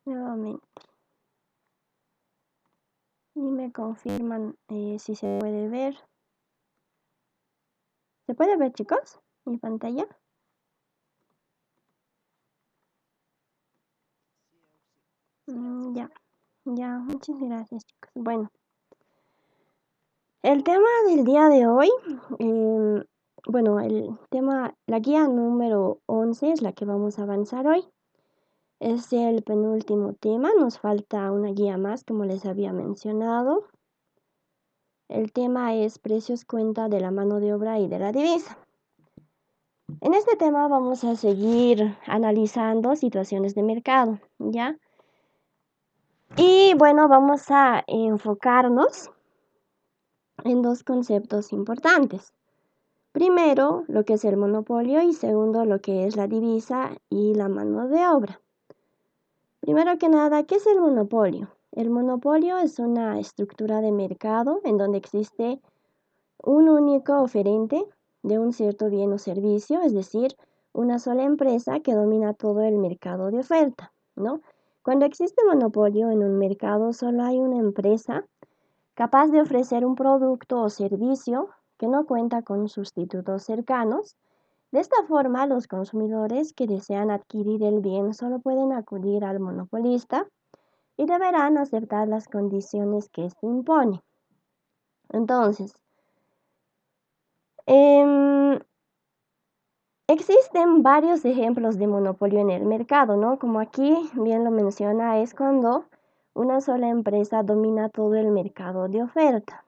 Nuevamente. Y me confirman si se puede ver. ¿Se puede ver, chicos? Mi pantalla. Ya, muchas gracias, chicos. Bueno, el tema del día de hoy, la guía número 11 es la que vamos a avanzar hoy. Es el penúltimo tema, nos falta una guía más, como les había mencionado. El tema es precios cuenta de la mano de obra y de la divisa. En este tema vamos a seguir analizando situaciones de mercado, ¿ya? Y bueno, vamos a enfocarnos en dos conceptos importantes. Primero, lo que es el monopolio y segundo, lo que es la divisa y la mano de obra. Primero que nada, ¿qué es el monopolio? El monopolio es una estructura de mercado en donde existe un único oferente de un cierto bien o servicio, es decir, una sola empresa que domina todo el mercado de oferta, ¿no? Cuando existe monopolio en un mercado, solo hay una empresa capaz de ofrecer un producto o servicio que no cuenta con sustitutos cercanos. De esta forma, los consumidores que desean adquirir el bien solo pueden acudir al monopolista y deberán aceptar las condiciones que éste impone. Entonces, existen varios ejemplos de monopolio en el mercado, ¿no? Como aquí bien lo menciona, es cuando una sola empresa domina todo el mercado de oferta.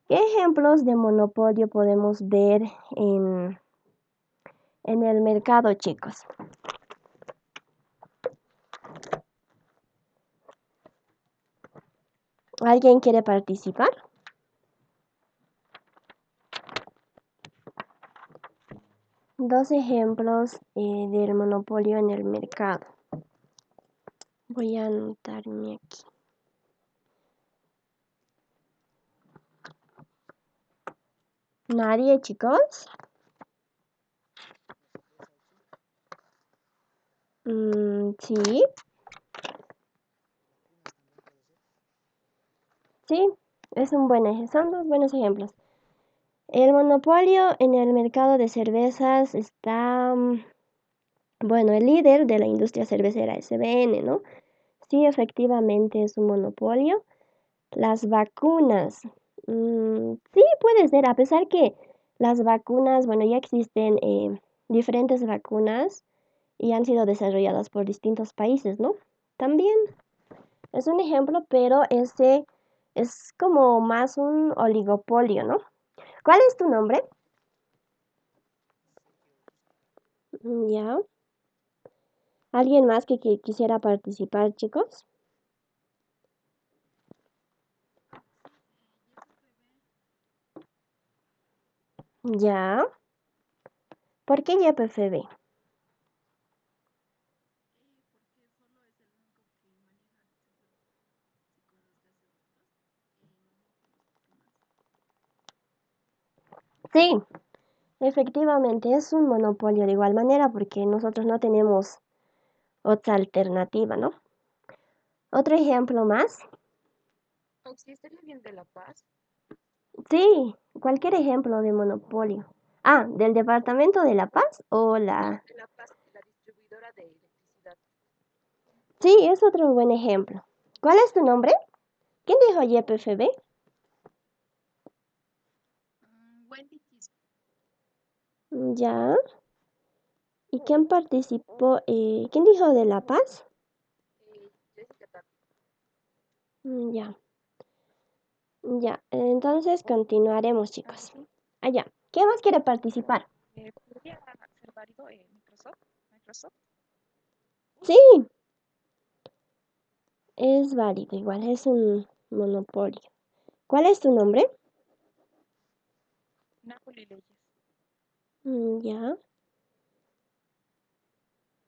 ¿Qué ejemplos de monopolio podemos ver en el mercado, chicos? ¿Alguien quiere participar? Dos ejemplos del monopolio en el mercado. Voy a anotarme aquí. ¿Nadie, chicos? Sí. Sí, son dos buenos ejemplos. El monopolio en el mercado de cervezas está, el líder de la industria cervecera, SBN, ¿no? Sí, efectivamente es un monopolio. Las vacunas, sí puede ser, a pesar que las vacunas, ya existen diferentes vacunas y han sido desarrolladas por distintos países, ¿no? También es un ejemplo, pero ese es como más un oligopolio, ¿no? ¿Cuál es tu nombre? Ya. ¿Alguien más que quisiera participar, chicos? Ya. ¿Por qué YPFB? Sí, efectivamente es un monopolio de igual manera porque nosotros no tenemos otra alternativa, ¿no? Otro ejemplo más. ¿Existe el bien de La Paz? Sí, cualquier ejemplo de monopolio. Ah, ¿del Departamento de La Paz o No, la...? de La Paz, la distribuidora de electricidad. Sí, es otro buen ejemplo. ¿Cuál es tu nombre? ¿Quién dijo YPFB? Wendy Quispe. Ya. ¿Y quién participó? ¿Quién dijo de La Paz? Jessica Tapia. Ya. Ya. Entonces continuaremos, chicos. Allá. ¿Quién más quiere participar? ¿Podría ser válido Microsoft? ¿Microsoft? Sí, es válido. Igual es un monopolio. ¿Cuál es tu nombre? Napoli Leyes. Ya.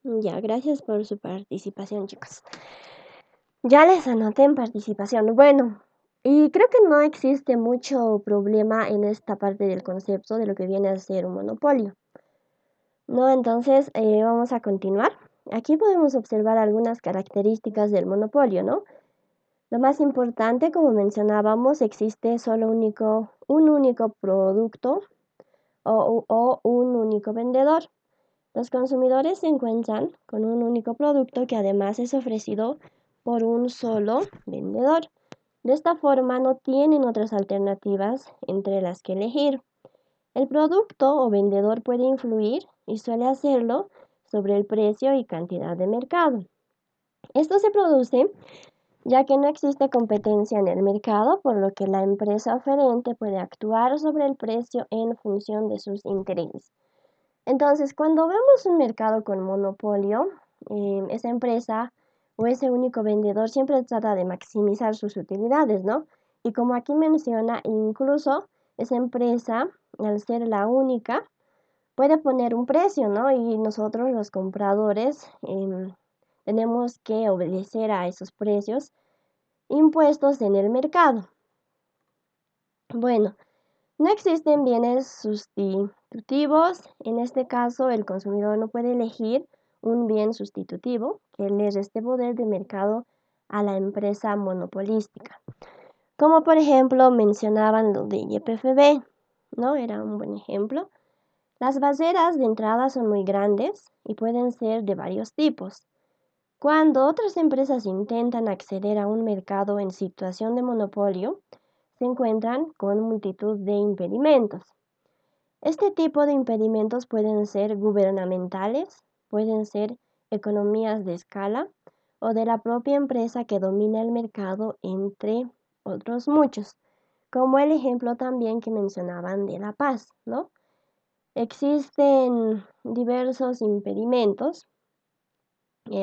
Ya, gracias por su participación, chicos. Ya les anoté en participación. Bueno, y creo que no existe mucho problema en esta parte del concepto de lo que viene a ser un monopolio. ¿No? Entonces, vamos a continuar. aquí podemos observar algunas características del monopolio, ¿no? Lo más importante, como mencionábamos, existe solo un único producto o un único vendedor. Los consumidores se encuentran con un único producto que además es ofrecido por un solo vendedor. De esta forma no tienen otras alternativas entre las que elegir. El producto o vendedor puede influir, y suele hacerlo, sobre el precio y cantidad de mercado. Esto se produce ya que no existe competencia en el mercado, por lo que la empresa oferente puede actuar sobre el precio en función de sus intereses. Entonces, cuando vemos un mercado con monopolio, esa empresa o ese único vendedor siempre trata de maximizar sus utilidades, ¿no? Y como aquí menciona, incluso esa empresa, al ser la única, puede poner un precio, ¿no? Y nosotros los compradores tenemos que obedecer a esos precios impuestos en el mercado. Bueno, no existen bienes sustitutivos. En este caso, el consumidor no puede elegir un bien sustitutivo que le reste poder de mercado a la empresa monopolística. Como por ejemplo mencionaban lo de YPFB, ¿no? Era un buen ejemplo. Las barreras de entrada son muy grandes y pueden ser de varios tipos. Cuando otras empresas intentan acceder a un mercado en situación de monopolio, se encuentran con multitud de impedimentos. Este tipo de impedimentos pueden ser gubernamentales, pueden ser economías de escala o de la propia empresa que domina el mercado, entre otros muchos, como el ejemplo también que mencionaban de La Paz, ¿no? Existen diversos impedimentos,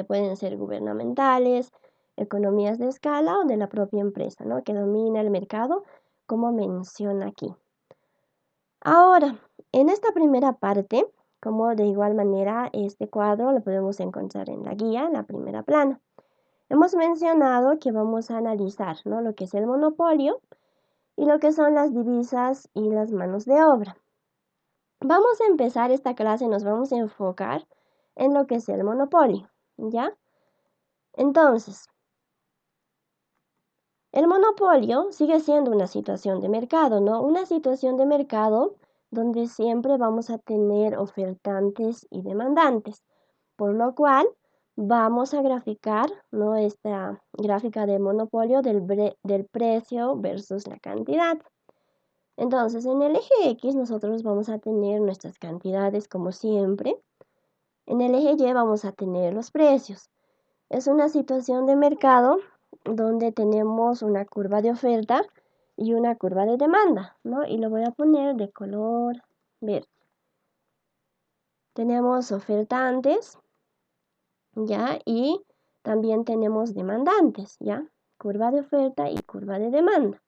pueden ser gubernamentales, economías de escala o de la propia empresa, ¿no? Que domina el mercado, como menciona aquí. Ahora, en esta primera parte, como de igual manera este cuadro lo podemos encontrar en la guía, en la primera plana. Hemos mencionado que vamos a analizar, ¿no? Lo que es el monopolio y lo que son las divisas y las manos de obra. Vamos a empezar esta clase, nos vamos a enfocar en lo que es el monopolio, ¿ya? Entonces, el monopolio sigue siendo una situación de mercado, ¿no? Una situación de mercado donde siempre vamos a tener ofertantes y demandantes, por lo cual vamos a graficar, ¿no? Esta gráfica de monopolio del precio versus la cantidad. Entonces, en el eje X nosotros vamos a tener nuestras cantidades como siempre. En el eje Y vamos a tener los precios. Es una situación de mercado donde tenemos una curva de oferta y una curva de demanda, ¿no? Y lo voy a poner de color verde. Tenemos ofertantes, ¿ya? Y también tenemos demandantes, ¿ya? Curva de oferta y curva de demanda.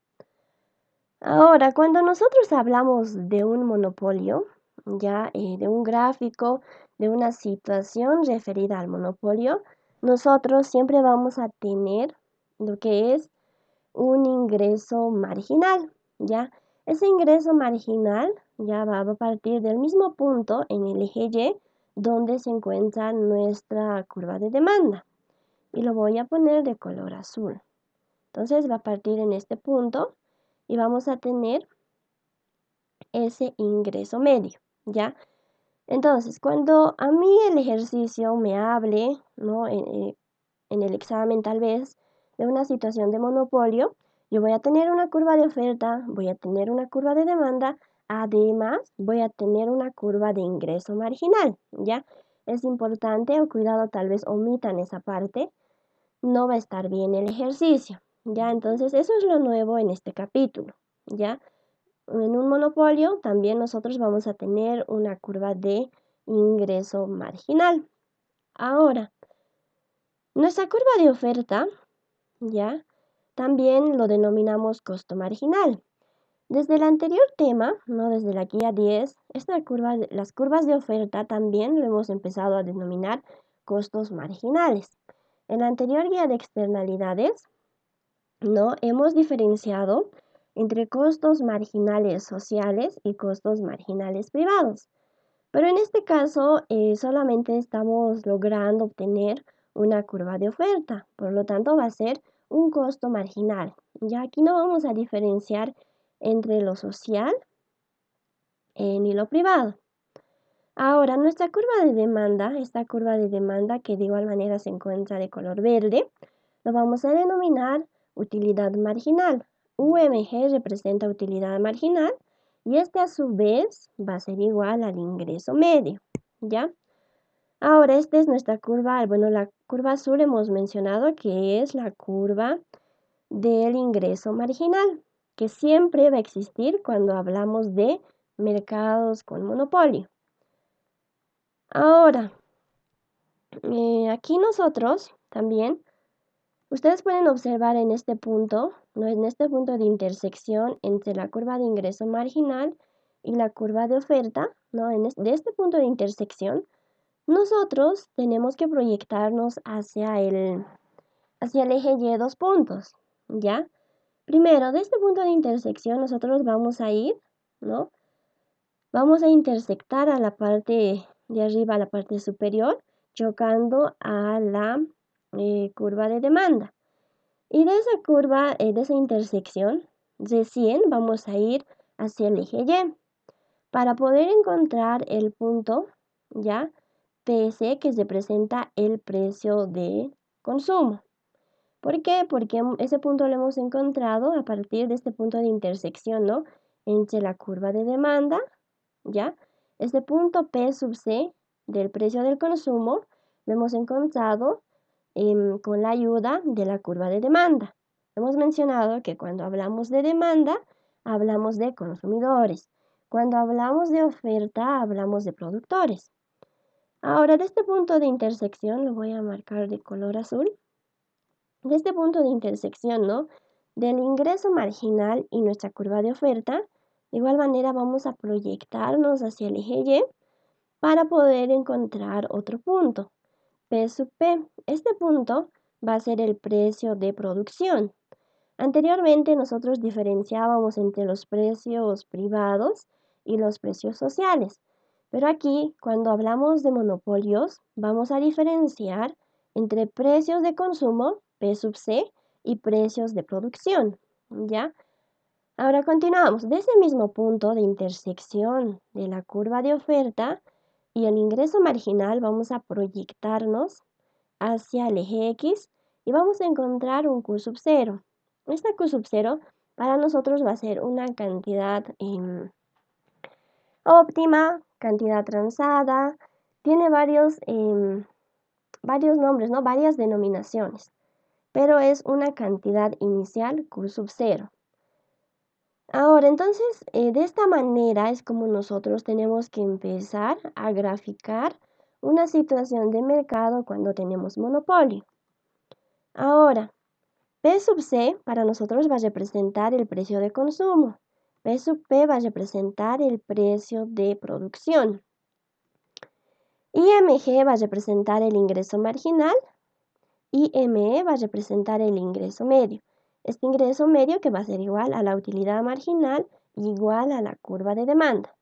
Ahora, cuando nosotros hablamos de un monopolio, ¿ya? De un gráfico, de una situación referida al monopolio, nosotros siempre vamos a tener lo que es un ingreso marginal, ¿ya? Ese ingreso marginal ya va a partir del mismo punto en el eje Y donde se encuentra nuestra curva de demanda. Y lo voy a poner de color azul. Entonces va a partir en este punto y vamos a tener ese ingreso medio, ¿ya? Entonces, cuando a mí el ejercicio me hable, ¿no? En el examen tal vez, de una situación de monopolio, yo voy a tener una curva de oferta, voy a tener una curva de demanda, además voy a tener una curva de ingreso marginal, ¿ya? Es importante, o cuidado, tal vez omitan esa parte, no va a estar bien el ejercicio, ¿ya? Entonces, eso es lo nuevo en este capítulo, ¿ya? En un monopolio también nosotros vamos a tener una curva de ingreso marginal. Ahora, nuestra curva de oferta, ¿ya? También lo denominamos costo marginal. Desde el anterior tema, ¿no? Desde la guía 10, las curvas de oferta también lo hemos empezado a denominar costos marginales. En la anterior guía de externalidades, ¿no? Hemos diferenciado entre costos marginales sociales y costos marginales privados. Pero en este caso solamente estamos logrando obtener una curva de oferta, por lo tanto va a ser un costo marginal. Ya aquí no vamos a diferenciar entre lo social ni lo privado. Ahora, nuestra curva de demanda, esta curva de demanda que de igual manera se encuentra de color verde, lo vamos a denominar utilidad marginal. UMG representa utilidad marginal y este a su vez va a ser igual al ingreso medio, ¿ya? Ahora, esta es nuestra curva, bueno, la curva azul hemos mencionado que es la curva del ingreso marginal, que siempre va a existir cuando hablamos de mercados con monopolio. Ahora, aquí nosotros también, ustedes pueden observar en este punto, ¿no? En este punto de intersección entre la curva de ingreso marginal y la curva de oferta, ¿no? De este punto de intersección, nosotros tenemos que proyectarnos hacia el eje Y 2 puntos, ¿ya? Primero, de este punto de intersección nosotros vamos a ir, ¿no? Vamos a intersectar a la parte de arriba, a la parte superior, chocando a la curva de demanda. Y de esa curva, de esa intersección, recién vamos a ir hacia el eje Y para poder encontrar el punto, ¿ya? PC, que representa el precio de consumo. ¿Por qué? Porque ese punto lo hemos encontrado a partir de este punto de intersección, ¿no? Entre la curva de demanda, ¿ya? Este punto P sub C del precio del consumo lo hemos encontrado con la ayuda de la curva de demanda. Hemos mencionado que cuando hablamos de demanda, hablamos de consumidores. Cuando hablamos de oferta, hablamos de productores. Ahora, de este punto de intersección, lo voy a marcar de color azul. De este punto de intersección, ¿no? Del ingreso marginal y nuestra curva de oferta, de igual manera vamos a proyectarnos hacia el eje Y para poder encontrar otro punto, P sub P. Este punto va a ser el precio de producción. Anteriormente nosotros diferenciábamos entre los precios privados y los precios sociales, pero aquí cuando hablamos de monopolios vamos a diferenciar entre precios de consumo, P sub C, y precios de producción, ¿ya? Ahora continuamos. De ese mismo punto de intersección de la curva de oferta y el ingreso marginal vamos a proyectarnos hacia el eje X y vamos a encontrar un Q sub 0. Esta Q sub 0 para nosotros va a ser una cantidad óptima, cantidad transada, tiene varios nombres, ¿no? Varias denominaciones, pero es una cantidad inicial Q sub 0. Ahora, entonces, de esta manera es como nosotros tenemos que empezar a graficar una situación de mercado cuando tenemos monopolio. Ahora, P sub C para nosotros va a representar el precio de consumo. P sub P va a representar el precio de producción. IMG va a representar el ingreso marginal y ME va a representar el ingreso medio. Este ingreso medio que va a ser igual a la utilidad marginal igual a la curva de demanda.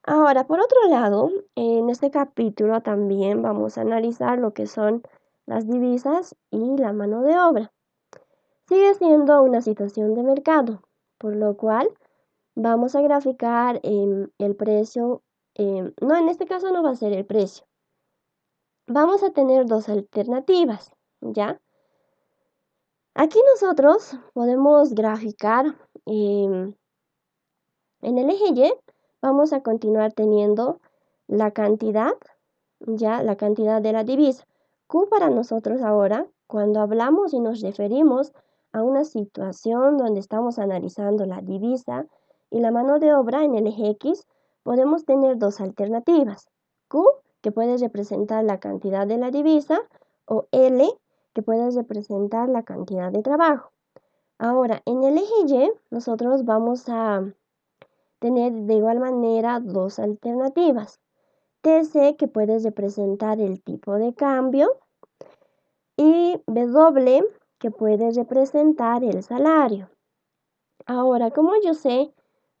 Ahora, por otro lado, en este capítulo también vamos a analizar lo que son las divisas y la mano de obra. Sigue siendo una situación de mercado, por lo cual vamos a graficar el precio. No, en este caso no va a ser el precio. Vamos a tener dos alternativas, ¿ya? Aquí nosotros podemos graficar en el eje Y, vamos a continuar teniendo la cantidad, ya la cantidad de la divisa. Q para nosotros ahora, cuando hablamos y nos referimos a una situación donde estamos analizando la divisa y la mano de obra en el eje X, podemos tener dos alternativas. Q, que puede representar la cantidad de la divisa, o L, que puede representar la cantidad de trabajo. Ahora, en el eje Y, nosotros vamos a tener de igual manera dos alternativas. TC, que puede representar el tipo de cambio, y W, que puede representar el salario. Ahora, ¿cómo yo sé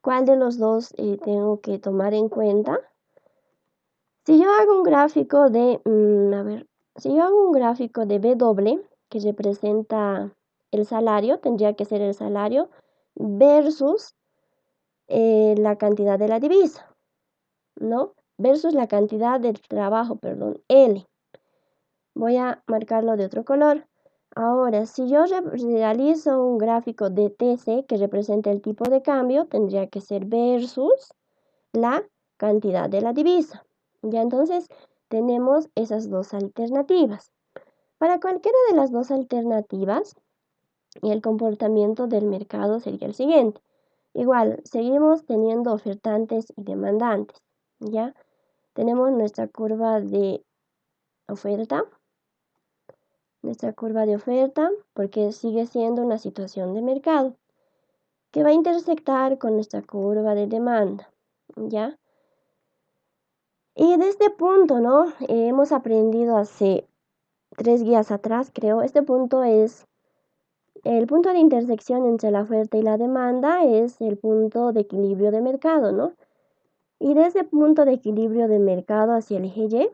cuál de los dos tengo que tomar en cuenta? Si yo hago un gráfico de, si yo hago un gráfico de W, que representa el salario, tendría que ser el salario versus la cantidad de la divisa, ¿no? Versus la cantidad del trabajo, perdón, L. Voy a marcarlo de otro color. Ahora, si yo realizo un gráfico de TC que representa el tipo de cambio, tendría que ser versus la cantidad de la divisa. Ya entonces tenemos esas dos alternativas. Para cualquiera de las dos alternativas, el comportamiento del mercado sería el siguiente. Igual, seguimos teniendo ofertantes y demandantes. ¿Ya? Tenemos nuestra curva de oferta. Nuestra curva de oferta, porque sigue siendo una situación de mercado, que va a intersectar con nuestra curva de demanda. ¿Ya? Y de este punto, ¿no? Hemos aprendido hace 3 guías atrás, creo. Este punto es el punto de intersección entre la oferta y la demanda, es el punto de equilibrio de mercado, ¿no? Y de ese punto de equilibrio de mercado hacia el eje Y,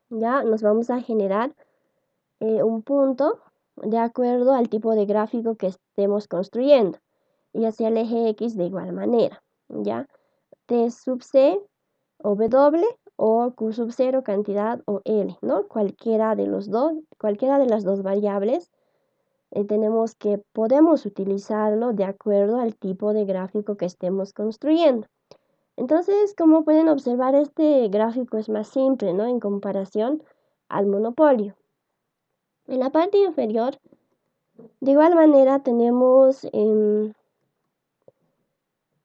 ya nos vamos a generar un punto de acuerdo al tipo de gráfico que estemos construyendo. Y hacia el eje X de igual manera, ¿ya? T sub C o W o Q sub 0 cantidad o L, ¿no? Cualquiera de las dos variables podemos utilizarlo de acuerdo al tipo de gráfico que estemos construyendo. Entonces, como pueden observar, este gráfico es más simple, ¿no? En comparación al monopolio. En la parte inferior, de igual manera, tenemos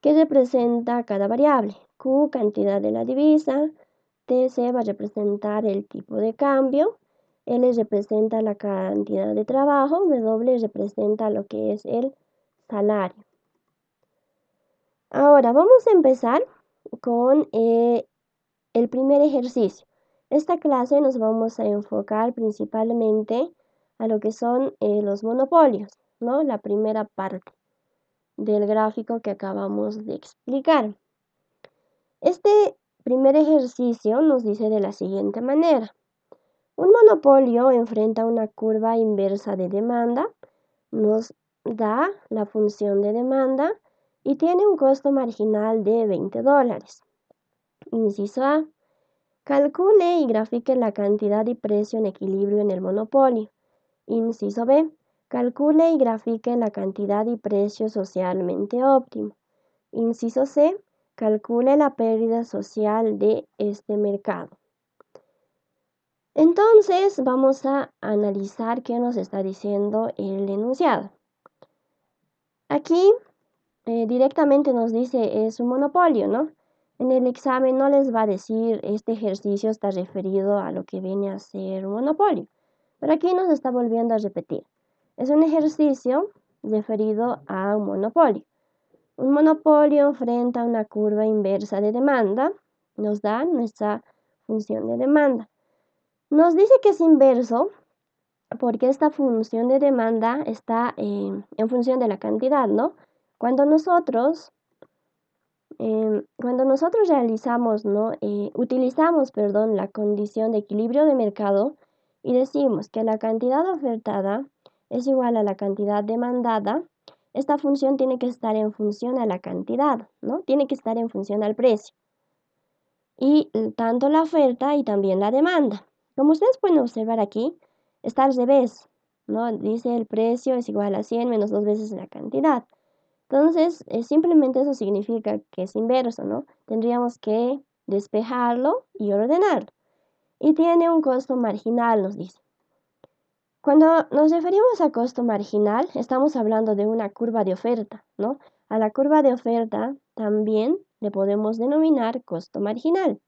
que representa cada variable. Q, cantidad de la divisa. TC va a representar el tipo de cambio. L representa la cantidad de trabajo. W representa lo que es el salario. Ahora vamos a empezar con el primer ejercicio. Esta clase nos vamos a enfocar principalmente a lo que son los monopolios, ¿no? La primera parte del gráfico que acabamos de explicar. Este primer ejercicio nos dice de la siguiente manera. Un monopolio enfrenta una curva inversa de demanda, nos da la función de demanda y tiene un costo marginal de $20. Inciso A. Calcule y grafique la cantidad y precio en equilibrio en el monopolio. Inciso B. Calcule y grafique la cantidad y precio socialmente óptimo. Inciso C. Calcule la pérdida social de este mercado. Entonces vamos a analizar qué nos está diciendo el enunciado. Aquí directamente nos dice es un monopolio, ¿no? En el examen no les va a decir este ejercicio está referido a lo que viene a ser un monopolio. Pero aquí nos está volviendo a repetir. Es un ejercicio referido a un monopolio. Un monopolio frente a una curva inversa de demanda nos da nuestra función de demanda. Nos dice que es inverso porque esta función de demanda está en función de la cantidad, ¿no? Cuando nosotros realizamos, ¿no? Utilizamos, la condición de equilibrio de mercado y decimos que la cantidad ofertada es igual a la cantidad demandada, esta función tiene que estar en función a la cantidad, ¿no? Tiene que estar en función al precio. Y tanto la oferta y también la demanda. Como ustedes pueden observar aquí, está al revés, ¿no? Dice el precio es igual a 100 menos 2 veces la cantidad. Entonces, simplemente eso significa que es inverso, ¿no? Tendríamos que despejarlo y ordenarlo. Y tiene un costo marginal, nos dice. Cuando nos referimos a costo marginal, estamos hablando de una curva de oferta, ¿no? A la curva de oferta también le podemos denominar costo marginal.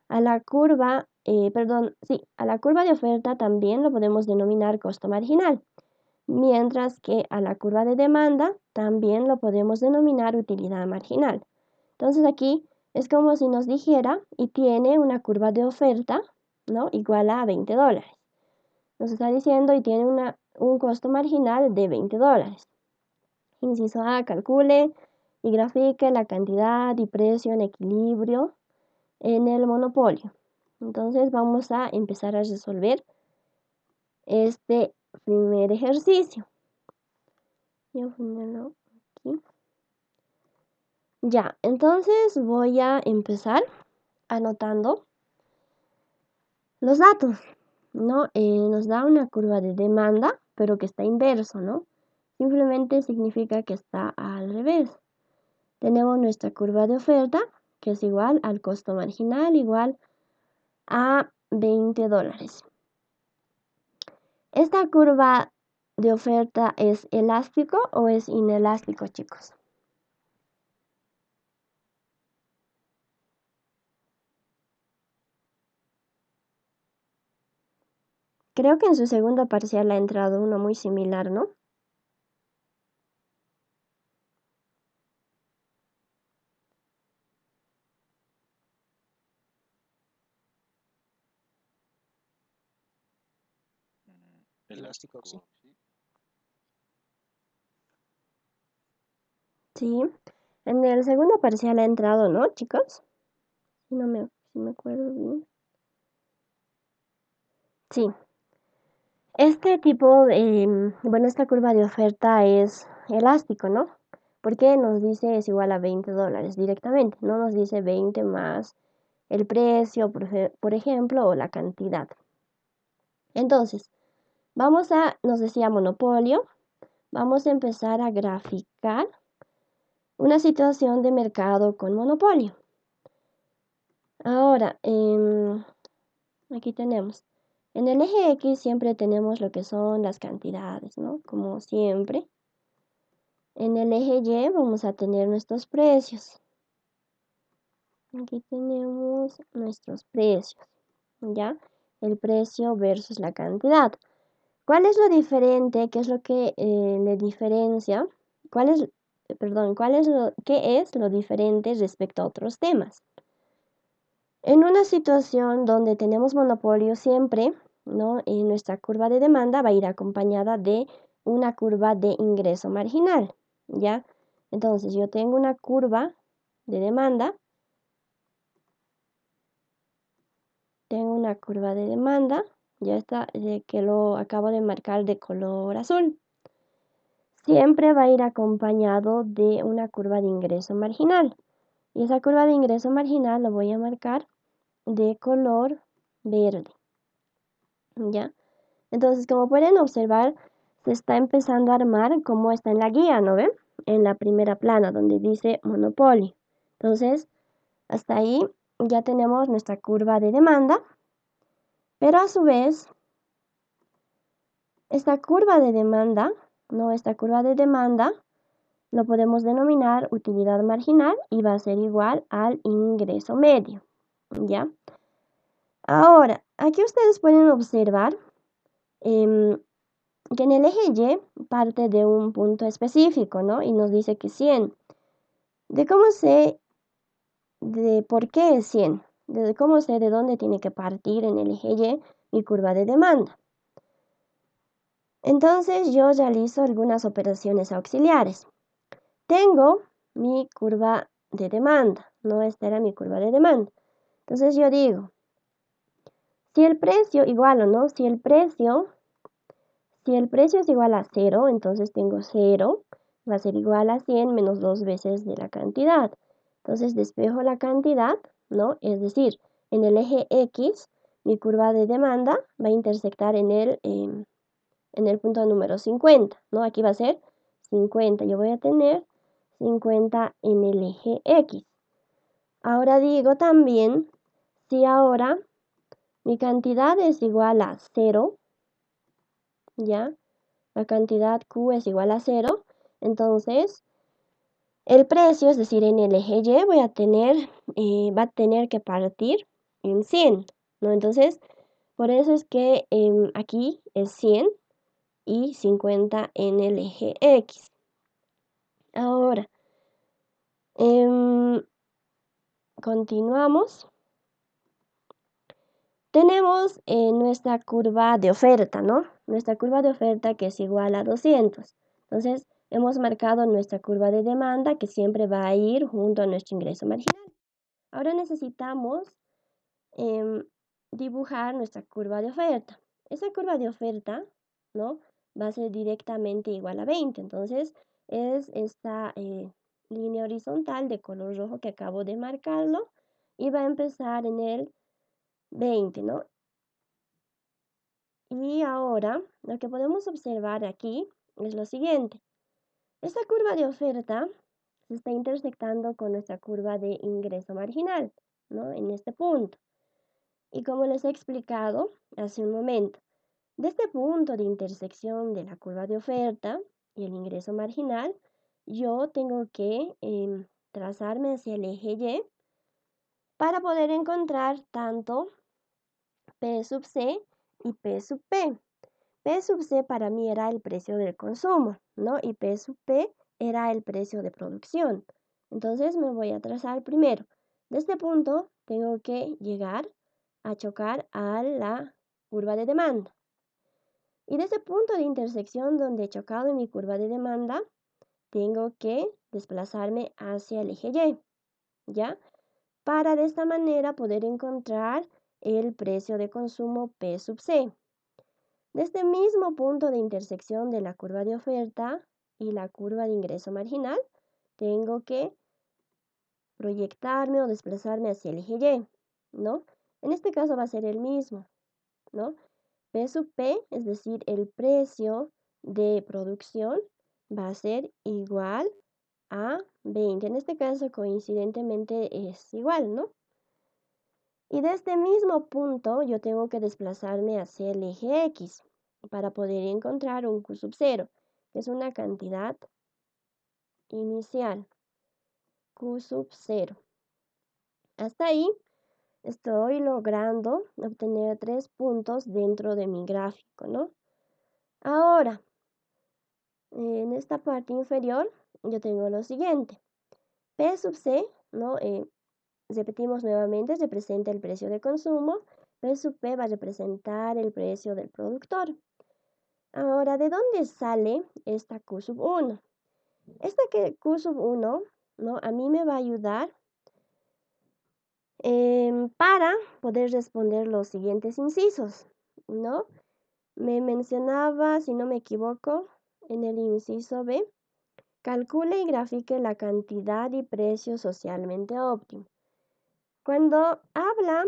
A la curva de oferta también lo podemos denominar costo marginal. Mientras que a la curva de demanda también lo podemos denominar utilidad marginal. Entonces aquí es como si nos dijera y tiene una curva de oferta, ¿no? Igual a $20. Nos está diciendo y tiene un costo marginal de $20. Inciso A, calcule y grafique la cantidad y precio en equilibrio en el monopolio. Entonces vamos a empezar a resolver este primer ejercicio. Voy a ponerlo aquí. Ya, entonces voy a empezar anotando los datos, ¿no? Nos da una curva de demanda, pero que está inverso, ¿no? Simplemente significa que está al revés. Tenemos nuestra curva de oferta, que es igual al costo marginal, igual a $20. ¿Esta curva de oferta es elástico o es inelástico, chicos? Creo que en su segunda parcial ha entrado uno muy similar, ¿no? Elástico, sí. Sí. En el segundo parcial ha entrado, ¿no, chicos? Si me acuerdo bien. Sí. Este tipo esta curva de oferta es elástico, ¿no? Porque nos dice es igual a $20 directamente. No nos dice 20 más el precio, por ejemplo, o la cantidad. Entonces, nos decía monopolio, vamos a empezar a graficar una situación de mercado con monopolio. Ahora, aquí tenemos, en el eje X siempre tenemos lo que son las cantidades, ¿no? Como siempre. En el eje Y vamos a tener nuestros precios. Aquí tenemos nuestros precios, ¿ya? El precio versus la cantidad. ¿Cuál es lo diferente? ¿Qué es lo que le diferencia? ¿Qué es lo diferente respecto a otros temas? En una situación donde tenemos monopolio siempre, ¿no? Nuestra curva de demanda va a ir acompañada de una curva de ingreso marginal, ¿ya? Entonces yo tengo una curva de demanda, ya está, que lo acabo de marcar de color azul. Siempre va a ir acompañado de una curva de ingreso marginal. Y esa curva de ingreso marginal lo voy a marcar de color verde. ¿Ya? Entonces, como pueden observar, se está empezando a armar como está en la guía, ¿no ven? En la primera plana, donde dice monopolio. Entonces, hasta ahí ya tenemos nuestra curva de demanda, pero a su vez, esta curva de demanda lo podemos denominar utilidad marginal y va a ser igual al ingreso medio, ¿ya? Ahora, aquí ustedes pueden observar que en el eje Y parte de un punto específico, ¿no? Y nos dice que 100. ¿De cómo sé de por qué es 100? ¿De cómo sé de dónde tiene que partir en el eje Y mi curva de demanda? Entonces yo realizo algunas operaciones auxiliares. Tengo mi curva de demanda, ¿no? Esta era mi curva de demanda. Entonces yo digo, si el precio igual o no, si el precio es igual a 0, entonces tengo 0, va a ser igual a 100 menos 2 veces de la cantidad. Entonces despejo la cantidad, ¿no? Es decir, en el eje X, mi curva de demanda va a intersectar en el punto número 50, ¿no? Aquí va a ser 50. Yo voy a tener 50 en el eje X. Ahora digo también, si ahora mi cantidad es igual a 0, ¿ya? La cantidad Q es igual a 0, entonces el precio, es decir, en el eje Y va a tener que partir en 100, ¿no? Entonces, por eso es que aquí es 100 y 50 en el eje X. Ahora, continuamos. Tenemos nuestra curva de oferta, ¿no? Nuestra curva de oferta que es igual a 200. Entonces, hemos marcado nuestra curva de demanda que siempre va a ir junto a nuestro ingreso marginal. Ahora necesitamos dibujar nuestra curva de oferta. Esa curva de oferta, ¿no?, va a ser directamente igual a 20. Entonces, es esta línea horizontal de color rojo que acabo de marcarlo y va a empezar en el 20, ¿no? Y ahora, lo que podemos observar aquí es lo siguiente. Esta curva de oferta se está intersectando con nuestra curva de ingreso marginal, ¿no?, en este punto. Y como les he explicado hace un momento, de este punto de intersección de la curva de oferta y el ingreso marginal, yo tengo que trazarme hacia el eje Y para poder encontrar tanto P sub C y P sub P. P sub C para mí era el precio del consumo, ¿no? Y P sub P era el precio de producción. Entonces me voy a trazar primero. De este punto tengo que llegar a chocar a la curva de demanda. Y de ese punto de intersección donde he chocado en mi curva de demanda, tengo que desplazarme hacia el eje Y, ¿ya? Para de esta manera poder encontrar el precio de consumo P sub C. De este mismo punto de intersección de la curva de oferta y la curva de ingreso marginal, tengo que proyectarme o desplazarme hacia el eje Y, ¿no? En este caso va a ser el mismo, ¿no? P sub P, es decir, el precio de producción va a ser igual a 20. En este caso, coincidentemente, es igual, ¿no? Y de este mismo punto yo tengo que desplazarme hacia el eje X para poder encontrar un Q sub 0, que es una cantidad inicial, Q sub 0. Hasta ahí estoy logrando obtener 3 puntos dentro de mi gráfico, ¿no? Ahora, en esta parte inferior yo tengo lo siguiente. P sub C, ¿no? Repetimos nuevamente, representa el precio de consumo. P sub P va a representar el precio del productor. Ahora, ¿de dónde sale esta Q sub 1? Esta Q sub 1, ¿no?, a mí me va a ayudar para poder responder los siguientes incisos, ¿no? Me mencionaba, si no me equivoco, en el inciso B, calcule y grafique la cantidad y precio socialmente óptimo. Cuando habla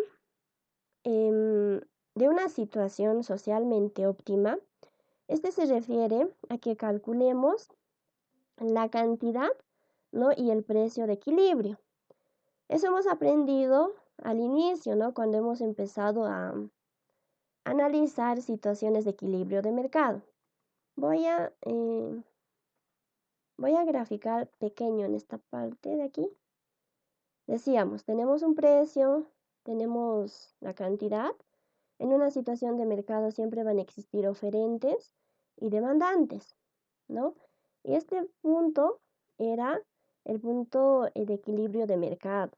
de una situación socialmente óptima, este se refiere a que calculemos la cantidad, ¿no?, y el precio de equilibrio. Eso hemos aprendido al inicio, ¿no?, cuando hemos empezado a analizar situaciones de equilibrio de mercado. Voy a graficar pequeño en esta parte de aquí. Decíamos, tenemos un precio, tenemos la cantidad. En una situación de mercado siempre van a existir oferentes y demandantes, ¿no? Y este punto era el punto de equilibrio de mercado.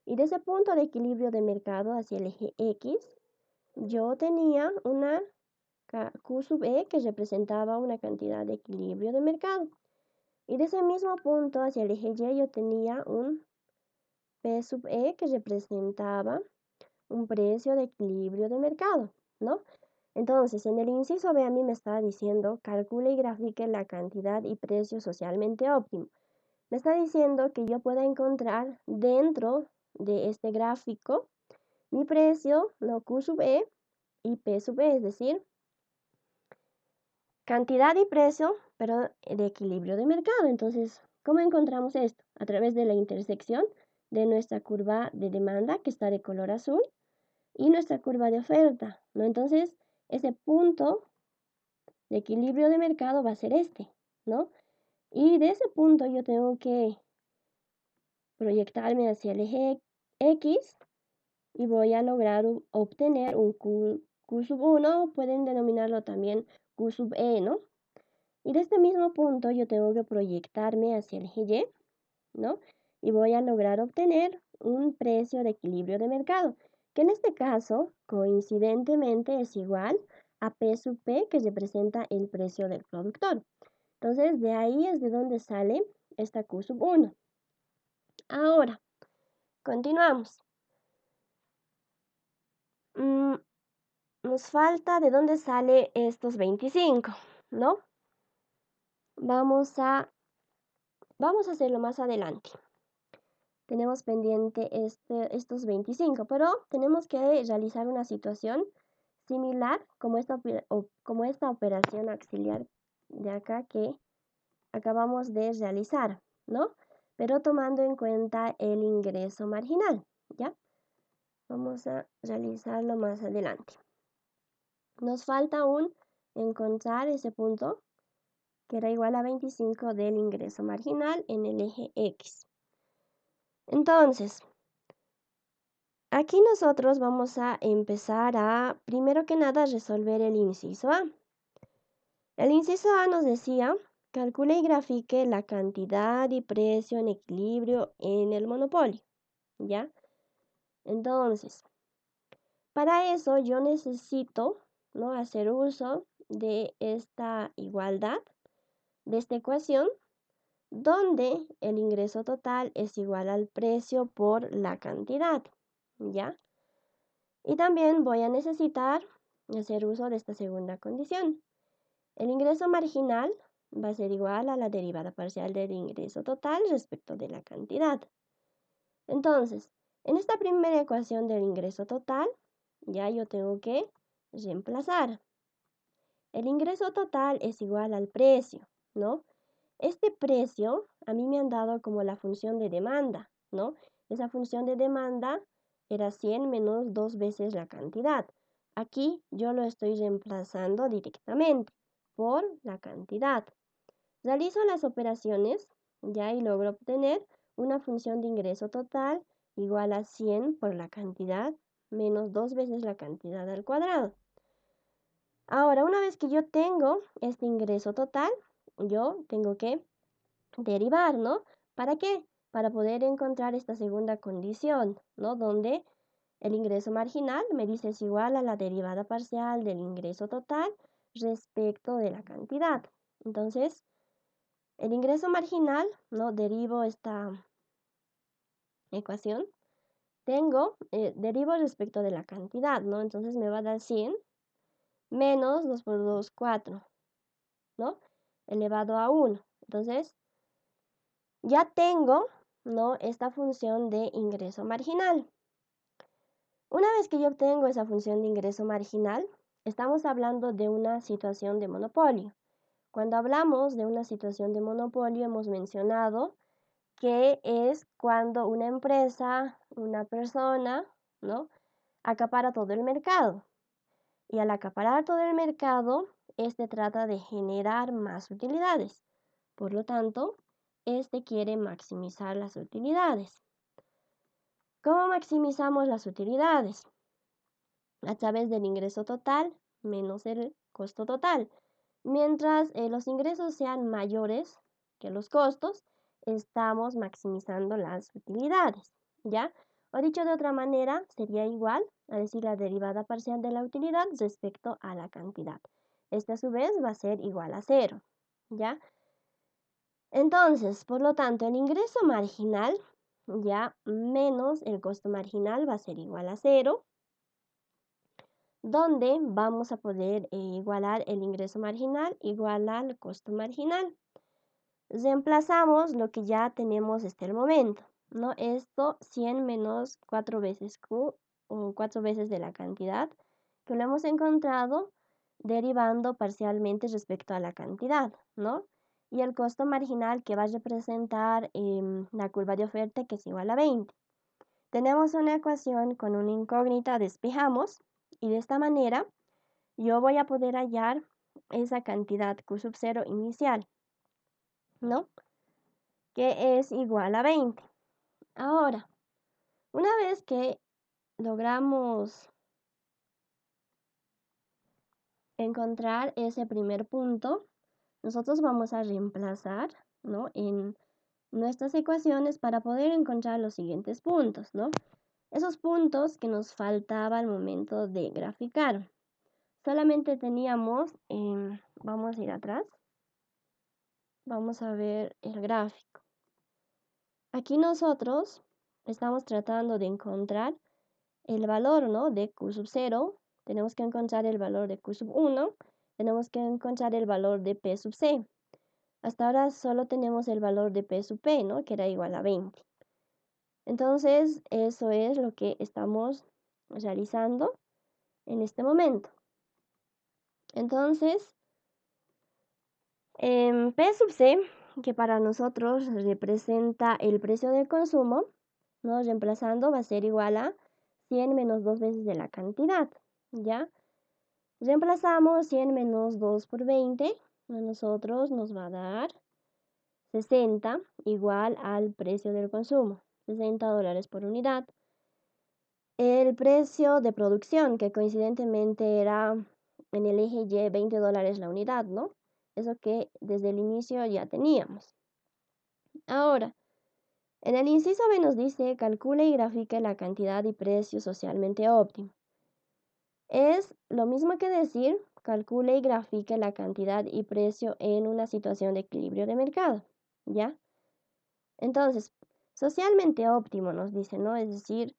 Y de ese punto de equilibrio de mercado hacia el eje X, yo tenía una Q sub E que representaba una cantidad de equilibrio de mercado. Y de ese mismo punto hacia el eje Y yo tenía un P sub E que representaba un precio de equilibrio de mercado, ¿no? Entonces, en el inciso B a mí me está diciendo, calcule y grafique la cantidad y precio socialmente óptimo. Me está diciendo que yo pueda encontrar dentro de este gráfico mi precio, no, Q sub E y P sub E, es decir, cantidad y precio, pero de equilibrio de mercado. Entonces, ¿cómo encontramos esto? A través de la intersección de nuestra curva de demanda, que está de color azul, y nuestra curva de oferta, ¿no? Entonces, ese punto de equilibrio de mercado va a ser este, ¿no? Y de ese punto yo tengo que proyectarme hacia el eje X y voy a lograr obtener un Q sub 1, pueden denominarlo también Q sub E, ¿no? Y de este mismo punto yo tengo que proyectarme hacia el eje Y, ¿no? Y voy a lograr obtener un precio de equilibrio de mercado, que en este caso, coincidentemente, es igual a P sub P, que representa el precio del productor. Entonces, de ahí es de donde sale esta Q sub 1. Ahora, continuamos. Nos falta de dónde sale estos 25, ¿no? Vamos a hacerlo más adelante. Tenemos pendiente estos 25, pero tenemos que realizar una situación similar como esta operación auxiliar de acá que acabamos de realizar, ¿no? Pero tomando en cuenta el ingreso marginal, ¿ya? Vamos a realizarlo más adelante. Nos falta aún encontrar ese punto que era igual a 25 del ingreso marginal en el eje X. Entonces, aquí nosotros vamos a empezar a, primero que nada, resolver el inciso A. El inciso A nos decía, calcule y grafique la cantidad y precio en equilibrio en el monopolio, ¿ya? Entonces, para eso yo necesito, ¿no?, hacer uso de esta igualdad, de esta ecuación, donde el ingreso total es igual al precio por la cantidad, ¿ya? Y también voy a necesitar hacer uso de esta segunda condición. El ingreso marginal va a ser igual a la derivada parcial del ingreso total respecto de la cantidad. Entonces, en esta primera ecuación del ingreso total, ya yo tengo que reemplazar. El ingreso total es igual al precio, ¿no? Este precio a mí me han dado como la función de demanda, ¿no? Esa función de demanda era 100 menos 2 veces la cantidad. Aquí yo lo estoy reemplazando directamente por la cantidad. Realizo las operaciones ya y logro obtener una función de ingreso total igual a 100 por la cantidad menos 2 veces la cantidad al cuadrado. Ahora, una vez que yo tengo este ingreso total, yo tengo que derivar, ¿no? ¿Para qué? Para poder encontrar esta segunda condición, ¿no? Donde el ingreso marginal me dice es igual a la derivada parcial del ingreso total respecto de la cantidad. Entonces, el ingreso marginal, ¿no? Derivo esta ecuación. Derivo respecto de la cantidad, ¿no? Entonces me va a dar 100 menos 2 por 2, 4, ¿no? Elevado a 1. Entonces, ya tengo, ¿no?, esta función de ingreso marginal. Una vez que yo obtengo esa función de ingreso marginal, estamos hablando de una situación de monopolio. Cuando hablamos de una situación de monopolio, hemos mencionado que es cuando una empresa, una persona, ¿no?, acapara todo el mercado. Y al acaparar todo el mercado, este trata de generar más utilidades. Por lo tanto, este quiere maximizar las utilidades. ¿Cómo maximizamos las utilidades? A través del ingreso total menos el costo total. Mientras los ingresos sean mayores que los costos, estamos maximizando las utilidades, ¿ya? O dicho de otra manera, sería igual a decir la derivada parcial de la utilidad respecto a la cantidad. Este a su vez va a ser igual a 0, ¿ya? Entonces, por lo tanto, el ingreso marginal, ya, menos el costo marginal va a ser igual a 0, donde vamos a poder igualar el ingreso marginal igual al costo marginal. Reemplazamos lo que ya tenemos hasta el momento, ¿no? Esto 100 menos 4 veces Q, o 4 veces de la cantidad, que lo hemos encontrado derivando parcialmente respecto a la cantidad, ¿no? Y el costo marginal que va a representar la curva de oferta, que es igual a 20. Tenemos una ecuación con una incógnita, despejamos, y de esta manera yo voy a poder hallar esa cantidad Q sub 0 inicial, ¿no?, que es igual a 20. Ahora, una vez que logramos encontrar ese primer punto, nosotros vamos a reemplazar, ¿no?, en nuestras ecuaciones para poder encontrar los siguientes puntos, ¿no? Esos puntos que nos faltaba al momento de graficar. Solamente teníamos, vamos a ir atrás, vamos a ver el gráfico. Aquí nosotros estamos tratando de encontrar el valor, ¿no?, de Q sub 0, tenemos que encontrar el valor de Q sub 1, tenemos que encontrar el valor de P sub C. Hasta ahora solo tenemos el valor de P sub P, ¿no?, que era igual a 20. Entonces, eso es lo que estamos realizando en este momento. Entonces, P sub C, que para nosotros representa el precio del consumo, ¿no?, reemplazando va a ser igual a 100 menos 2 veces de la cantidad, ¿ya? Reemplazamos 100 menos 2 por 20, a nosotros nos va a dar 60 igual al precio del consumo, $60 por unidad. El precio de producción, que coincidentemente era en el eje Y $20 la unidad, ¿no? Eso que desde el inicio ya teníamos. Ahora, en el inciso B nos dice, calcule y grafique la cantidad y precio socialmente óptimo. Es lo mismo que decir, calcule y grafique la cantidad y precio en una situación de equilibrio de mercado, ¿ya? Entonces, socialmente óptimo nos dice, ¿no? Es decir,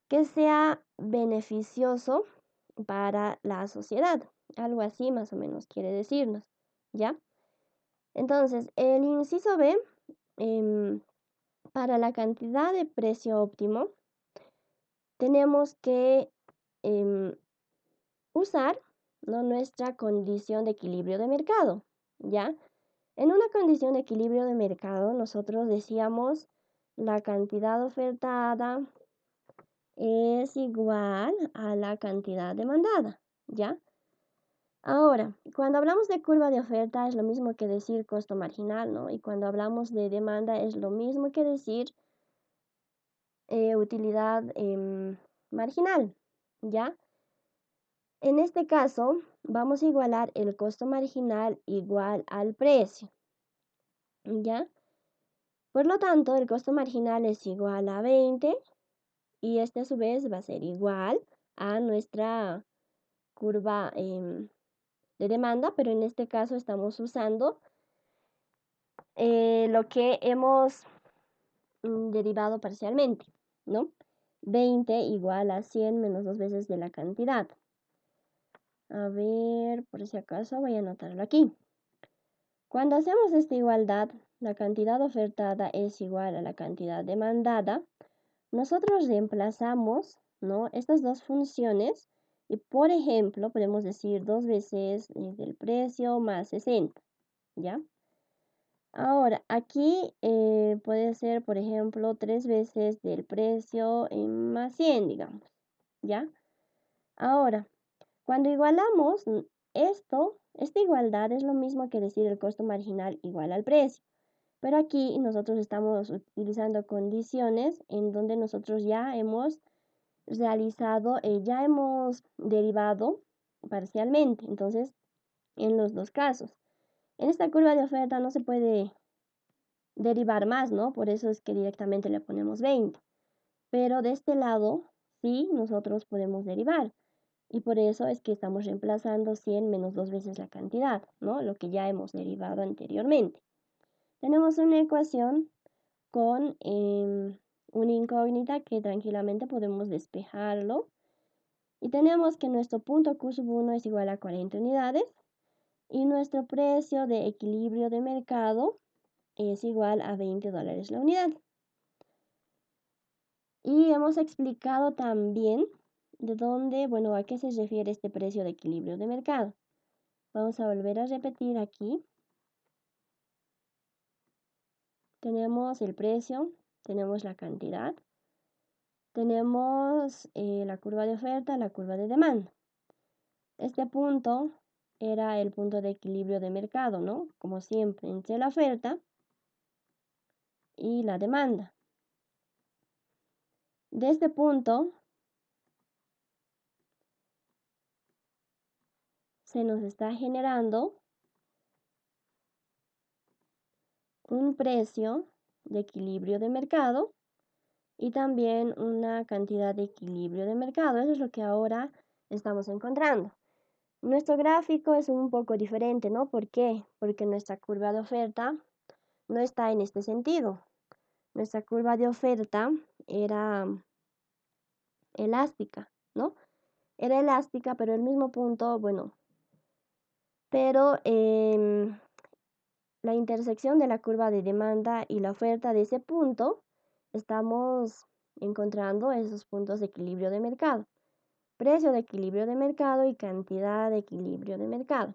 que sea beneficioso para la sociedad. Algo así más o menos quiere decirnos, ¿ya? Entonces, el inciso B, para la cantidad de precio óptimo, tenemos que usar, ¿no?, nuestra condición de equilibrio de mercado, ¿ya? En una condición de equilibrio de mercado, nosotros decíamos la cantidad ofertada es igual a la cantidad demandada, ¿ya? Ahora, cuando hablamos de curva de oferta es lo mismo que decir costo marginal, ¿no? Y cuando hablamos de demanda es lo mismo que decir utilidad marginal, ¿ya? En este caso, vamos a igualar el costo marginal igual al precio, ¿ya? Por lo tanto, el costo marginal es igual a 20 y este a su vez va a ser igual a nuestra curva de demanda, pero en este caso estamos usando lo que hemos derivado parcialmente, ¿no? 20 igual a 100 menos 2 veces de la cantidad. A ver, por si acaso voy a anotarlo aquí. Cuando hacemos esta igualdad, la cantidad ofertada es igual a la cantidad demandada, nosotros reemplazamos, ¿no?, estas dos funciones y, por ejemplo, podemos decir 2 veces del precio más 60, ¿ya? Ahora, aquí puede ser, por ejemplo, 3 veces del precio más 100, digamos, ¿ya? Ahora, cuando igualamos esta igualdad es lo mismo que decir el costo marginal igual al precio. Pero aquí nosotros estamos utilizando condiciones en donde nosotros ya hemos realizado, ya hemos derivado parcialmente. Entonces, en los dos casos. En esta curva de oferta no se puede derivar más, ¿no? Por eso es que directamente le ponemos 20. Pero de este lado, sí, nosotros podemos derivar. Y por eso es que estamos reemplazando 100 menos 2 veces la cantidad, ¿no? Lo que ya hemos derivado anteriormente. Tenemos una ecuación con una incógnita que tranquilamente podemos despejarlo. Y tenemos que nuestro punto Q sub 1 es igual a 40 unidades. Y nuestro precio de equilibrio de mercado es igual a $20 la unidad. Y hemos explicado también de dónde, bueno, a qué se refiere este precio de equilibrio de mercado. Vamos a volver a repetir aquí. Tenemos el precio, tenemos la cantidad, tenemos la curva de oferta, la curva de demanda. Este punto era el punto de equilibrio de mercado, ¿no? Como siempre, entre la oferta y la demanda. De este punto se nos está generando un precio de equilibrio de mercado y también una cantidad de equilibrio de mercado. Eso es lo que ahora estamos encontrando. Nuestro gráfico es un poco diferente, ¿no? ¿Por qué? Porque nuestra curva de oferta no está en este sentido. Nuestra curva de oferta era elástica, ¿no? Era elástica, pero el mismo punto, bueno, pero la intersección de la curva de demanda y la oferta de ese punto, estamos encontrando esos puntos de equilibrio de mercado. Precio de equilibrio de mercado y cantidad de equilibrio de mercado.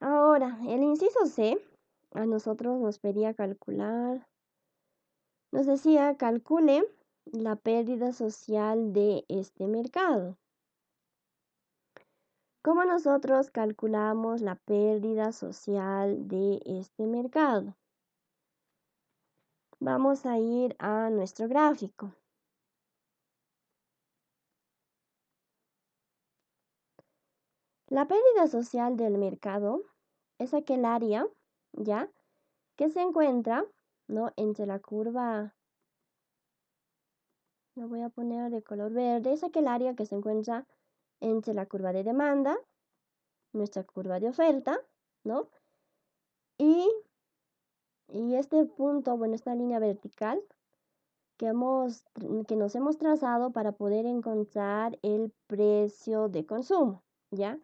Ahora, el inciso C, a nosotros nos pedía calcular, nos decía calcule la pérdida social de este mercado. ¿Cómo nosotros calculamos la pérdida social de este mercado? Vamos a ir a nuestro gráfico. La pérdida social del mercado es aquel área, ¿ya?, que se encuentra, ¿no?, entre la curva, lo voy a poner de color verde, es aquel área que se encuentra entre la curva de demanda, nuestra curva de oferta, ¿no? Y este punto, bueno, esta línea vertical que nos hemos trazado para poder encontrar el precio de consumo, ¿ya?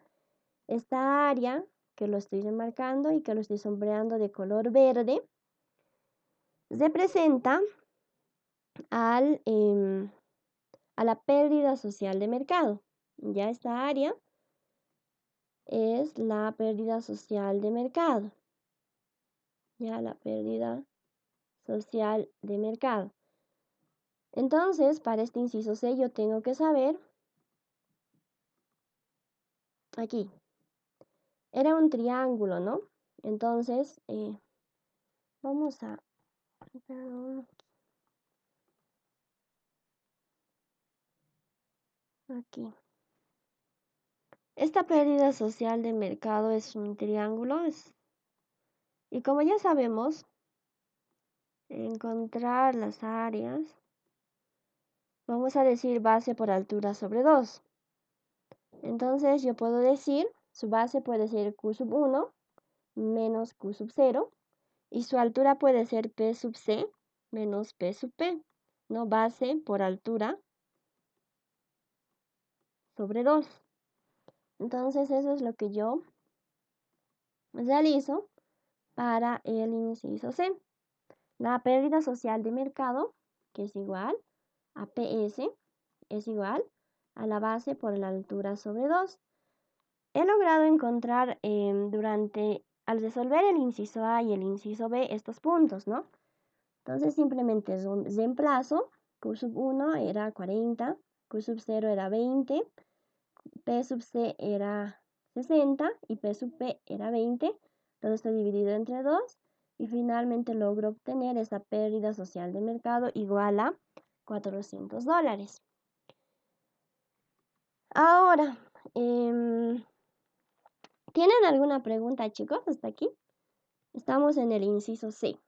Esta área que lo estoy remarcando y que lo estoy sombreando de color verde representa a la pérdida social de mercado. Ya esta área es la pérdida social de mercado. Ya la pérdida social de mercado. Entonces, para este inciso C yo tengo que saber, aquí, era un triángulo, ¿no? Entonces, vamos a, perdón, aquí. Esta pérdida social de mercado es un triángulo, y como ya sabemos, encontrar las áreas, vamos a decir base por altura sobre 2. Entonces yo puedo decir, su base puede ser Q sub 1 menos Q sub 0, y su altura puede ser P sub C menos P sub P, ¿no? Base por altura sobre 2. Entonces eso es lo que yo realizo para el inciso C. La pérdida social de mercado, que es igual a PS, es igual a la base por la altura sobre 2. He logrado encontrar al resolver el inciso A y el inciso B, estos puntos, ¿no? Entonces simplemente reemplazo. Q sub 1 era 40, Q sub 0 era 20, P sub C era 60 y P sub P era 20. Todo esto dividido entre 2 y finalmente logro obtener esa pérdida social de mercado igual a $400. Ahora, ¿tienen alguna pregunta, chicos, hasta aquí? Estamos en el inciso C.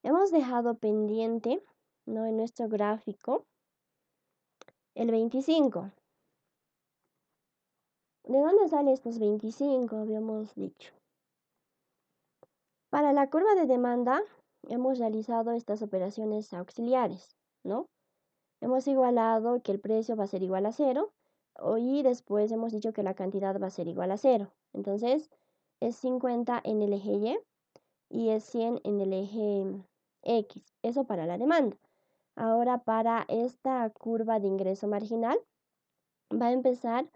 Hemos dejado pendiente, ¿no?, en nuestro gráfico el 25. ¿De dónde salen estos 25? Habíamos dicho. Para la curva de demanda hemos realizado estas operaciones auxiliares, ¿no? Hemos igualado que el precio va a ser igual a 0 y después hemos dicho que la cantidad va a ser igual a 0. Entonces es 50 en el eje Y es 100 en el eje X. Eso para la demanda. Ahora para esta curva de ingreso marginal va a empezar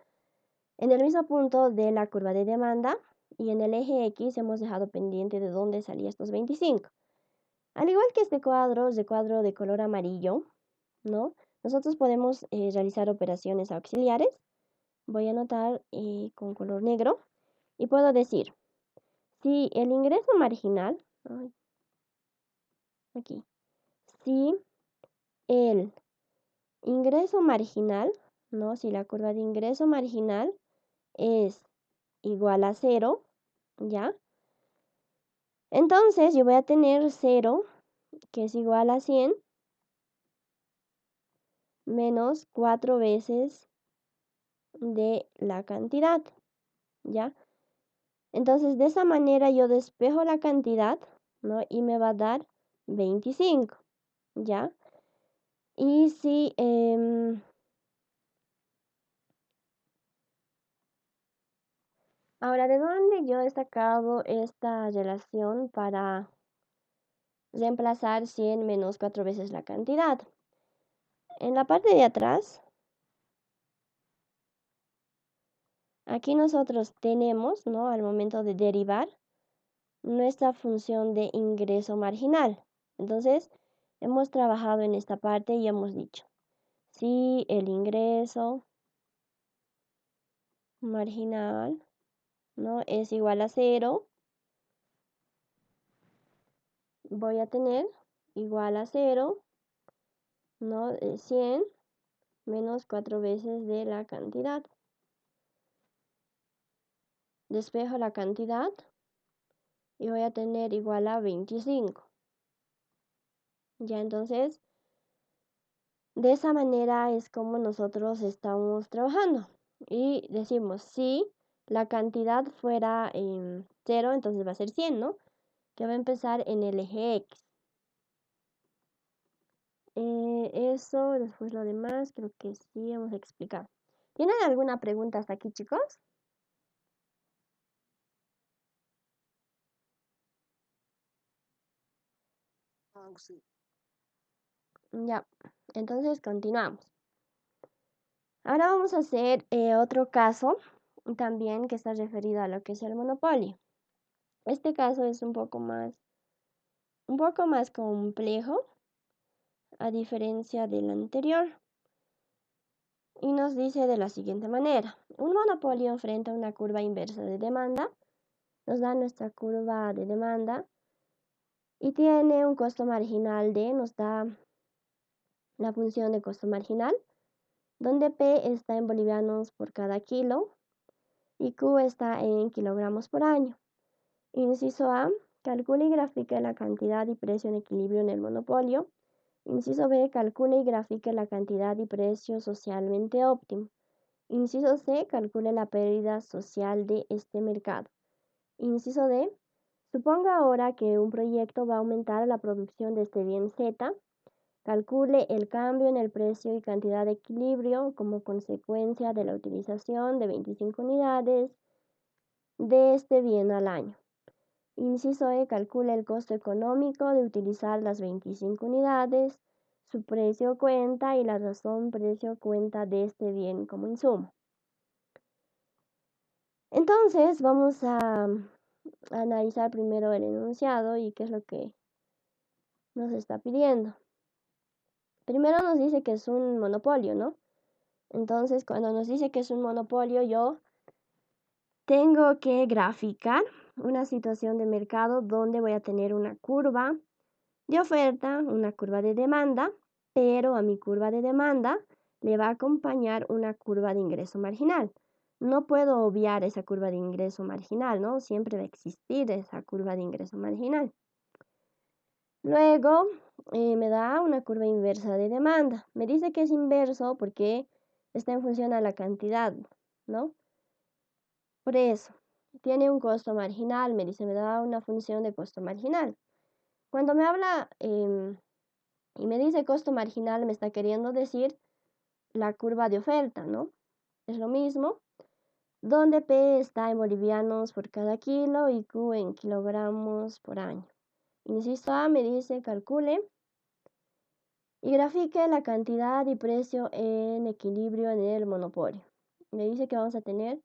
en el mismo punto de la curva de demanda y en el eje X hemos dejado pendiente de dónde salía estos 25. Al igual que este cuadro de color amarillo, ¿no?, nosotros podemos realizar operaciones auxiliares. Voy a anotar con color negro y puedo decir, si el ingreso marginal, aquí, si el ingreso marginal, ¿no?, si la curva de ingreso marginal es igual a 0, ¿ya? Entonces yo voy a tener 0, que es igual a 100, menos 4 veces de la cantidad, ¿ya? Entonces de esa manera yo despejo la cantidad, ¿no?, y me va a dar 25, ¿ya? Y si ahora, ¿de dónde yo he sacado esta relación para reemplazar 100 menos 4 veces la cantidad? En la parte de atrás, aquí nosotros tenemos, ¿no? Al momento de derivar, nuestra función de ingreso marginal. Entonces, hemos trabajado en esta parte y hemos dicho, si el ingreso marginal, ¿no? es igual a 0, voy a tener igual a 0, ¿no? 100 menos 4 veces de la cantidad. Despejo la cantidad y voy a tener igual a 25. Ya, entonces, de esa manera es como nosotros estamos trabajando. Y decimos, si la cantidad fuera 0, entonces va a ser 100, ¿no? Que va a empezar en el eje X. Eso, después lo demás, creo que sí hemos explicado. ¿Tienen alguna pregunta hasta aquí, chicos? Sí. Ya, entonces continuamos. Ahora vamos a hacer otro caso también que está referido a lo que es el monopolio. Este caso es un poco más complejo a diferencia del anterior. Y nos dice de la siguiente manera. Un monopolio enfrenta una curva inversa de demanda. Nos da nuestra curva de demanda y tiene un costo marginal nos da la función de costo marginal, donde P está en bolivianos por cada kilo y Q está en kilogramos por año. Inciso A, calcula y grafique la cantidad y precio en equilibrio en el monopolio. Inciso B, calcula y grafique la cantidad y precio socialmente óptimo. Inciso C, calcule la pérdida social de este mercado. Inciso D, suponga ahora que un proyecto va a aumentar la producción de este bien Z. Calcule el cambio en el precio y cantidad de equilibrio como consecuencia de la utilización de 25 unidades de este bien al año. Inciso E, calcule el costo económico de utilizar las 25 unidades, su precio cuenta y la razón precio cuenta de este bien como insumo. Entonces vamos a analizar primero el enunciado y qué es lo que nos está pidiendo. Primero nos dice que es un monopolio, ¿no? Entonces, cuando nos dice que es un monopolio, yo tengo que graficar una situación de mercado donde voy a tener una curva de oferta, una curva de demanda, pero a mi curva de demanda le va a acompañar una curva de ingreso marginal. No puedo obviar esa curva de ingreso marginal, ¿no? Siempre va a existir esa curva de ingreso marginal. Luego me da una curva inversa de demanda. Me dice que es inverso porque está en función a la cantidad, ¿no? Por eso, tiene un costo marginal, me dice, me da una función de costo marginal. Cuando me habla y me dice costo marginal, me está queriendo decir la curva de oferta, ¿no? Es lo mismo, donde P está en bolivianos por cada kilo y Q en kilogramos por año. Inciso A me dice calcule y grafique la cantidad y precio en equilibrio en el monopolio. Me dice que vamos a tener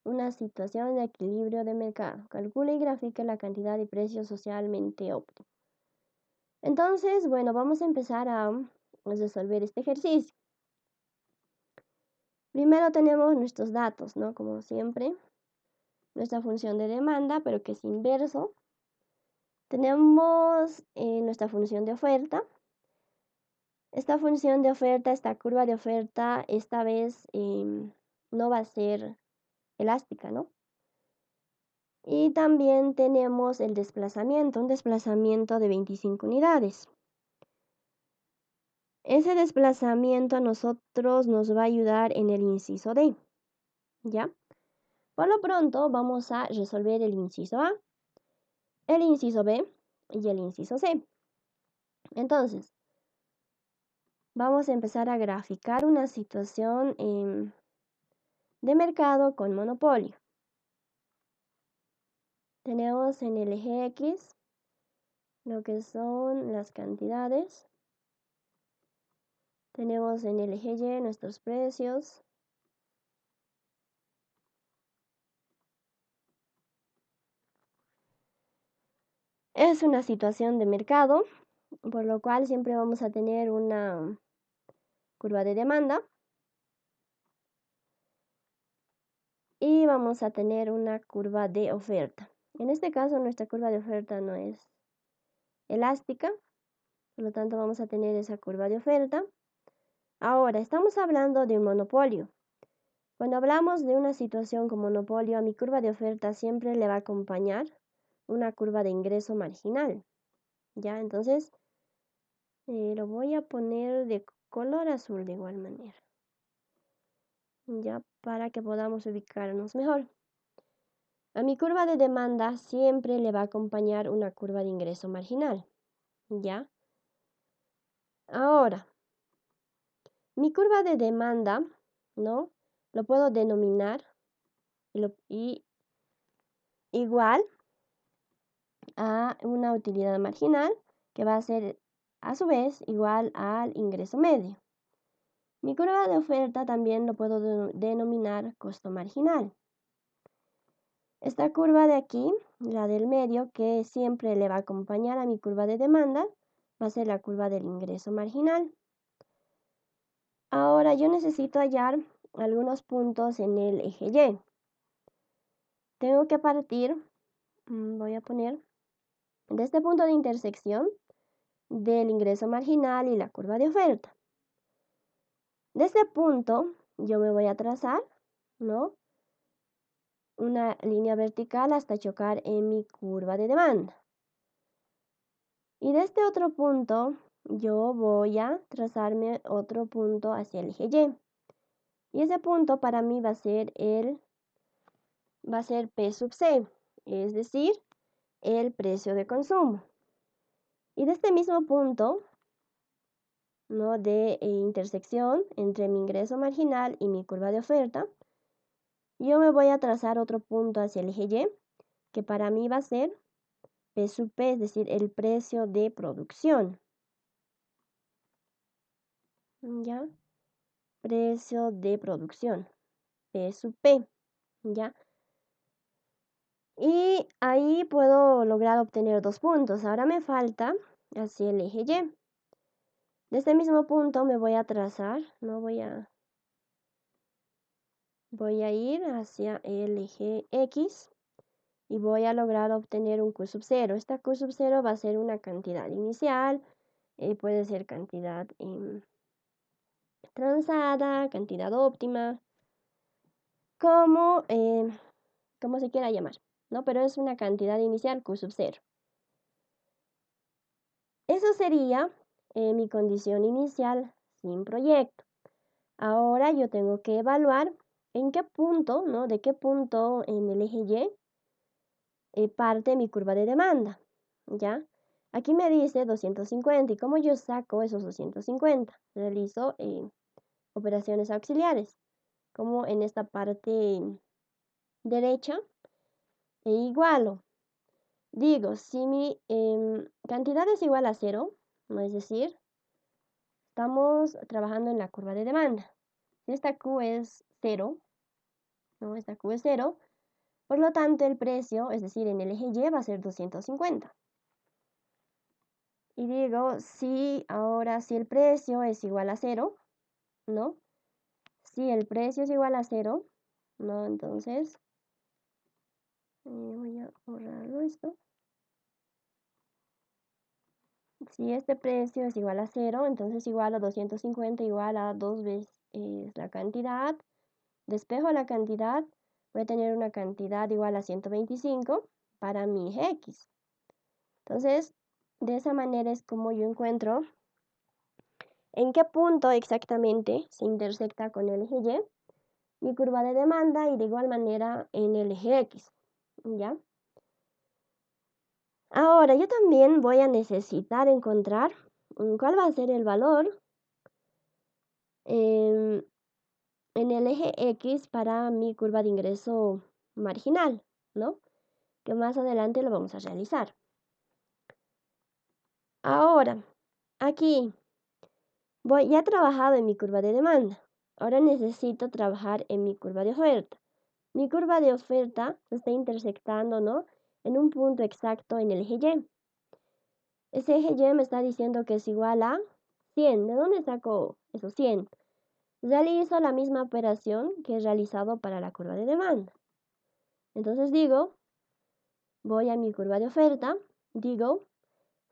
una situación de equilibrio de mercado. Calcule y grafique la cantidad y precio socialmente óptimo. Entonces, bueno, vamos a empezar a resolver este ejercicio. Primero tenemos nuestros datos, ¿no? Como siempre, nuestra función de demanda, pero que es inverso. Tenemos nuestra función de oferta. Esta función de oferta, esta curva de oferta, esta vez no va a ser elástica, ¿no? Y también tenemos el desplazamiento, un desplazamiento de 25 unidades. Ese desplazamiento a nosotros nos va a ayudar en el inciso D, ¿ya? Por lo pronto vamos a resolver el inciso A, el inciso B y el inciso C. Entonces, vamos a empezar a graficar una situación de mercado con monopolio. Tenemos en el eje X lo que son las cantidades. Tenemos en el eje Y nuestros precios. Es una situación de mercado, por lo cual siempre vamos a tener una curva de demanda y vamos a tener una curva de oferta. En este caso nuestra curva de oferta no es elástica, por lo tanto vamos a tener esa curva de oferta. Ahora, estamos hablando de un monopolio. Cuando hablamos de una situación con monopolio, a mi curva de oferta siempre le va a acompañar una curva de ingreso marginal. ¿Ya? Entonces, lo voy a poner de color azul de igual manera. Ya, para que podamos ubicarnos mejor. A mi curva de demanda siempre le va a acompañar una curva de ingreso marginal. ¿Ya? Ahora, mi curva de demanda, ¿no? Lo puedo denominar igual a una utilidad marginal que va a ser a su vez igual al ingreso medio. Mi curva de oferta también lo puedo denominar costo marginal. Esta curva de aquí, la del medio, que siempre le va a acompañar a mi curva de demanda, va a ser la curva del ingreso marginal. Ahora yo necesito hallar algunos puntos en el eje Y. Tengo que partir, voy a poner, de este punto de intersección del ingreso marginal y la curva de oferta. De este punto yo me voy a trazar, ¿no? Una línea vertical hasta chocar en mi curva de demanda. Y de este otro punto yo voy a trazarme otro punto hacia el eje Y. Y ese punto para mí va a ser P sub C, es decir, el precio de consumo. Y de este mismo punto, ¿no? de intersección entre mi ingreso marginal y mi curva de oferta, yo me voy a trazar otro punto hacia el eje Y, que para mí va a ser P sub P, es decir, el precio de producción. ¿Ya? Precio de producción, P sub P, ¿ya? Y ahí puedo lograr obtener 2 puntos. Ahora me falta hacia el eje Y. De este mismo punto me voy a trazar, ¿no? Voy a ir hacia el eje X y voy a lograr obtener un Q sub 0. Esta Q sub 0 va a ser una cantidad inicial, puede ser cantidad transada, cantidad óptima, como se quiera llamar, ¿no? Pero es una cantidad inicial Q sub 0. Eso sería mi condición inicial sin proyecto. Ahora yo tengo que evaluar en qué punto, ¿no? De qué punto en el eje Y parte mi curva de demanda, ¿ya? Aquí me dice 250 y ¿cómo yo saco esos 250? Realizo operaciones auxiliares, como en esta parte derecha, e igualo. Digo, si mi cantidad es igual a 0, ¿no? Es decir, estamos trabajando en la curva de demanda. Si esta Q es 0, ¿no? Esta Q es 0, por lo tanto el precio, es decir, en el eje Y va a ser 250. Y digo, si el precio es igual a 0, ¿no? Si el precio es igual a 0, ¿no? Entonces, voy a borrarlo esto. Si este precio es igual a 0, entonces igual a 250 igual a 2 veces la cantidad. Despejo la cantidad, voy a tener una cantidad igual a 125 para mi eje X. Entonces, de esa manera es como yo encuentro en qué punto exactamente se intersecta con el eje Y mi curva de demanda y de igual manera en el eje X, ¿ya? Ahora yo también voy a necesitar encontrar cuál va a ser el valor en el eje X para mi curva de ingreso marginal, ¿no? Que más adelante lo vamos a realizar. Ahora, aquí ya he trabajado en mi curva de demanda. Ahora necesito trabajar en mi curva de oferta. Mi curva de oferta se está intersectando, ¿no?, en un punto exacto en el eje Y. Ese eje Y me está diciendo que es igual a 100. ¿De dónde saco esos 100? Realizo la misma operación que he realizado para la curva de demanda. Entonces digo, voy a mi curva de oferta, digo,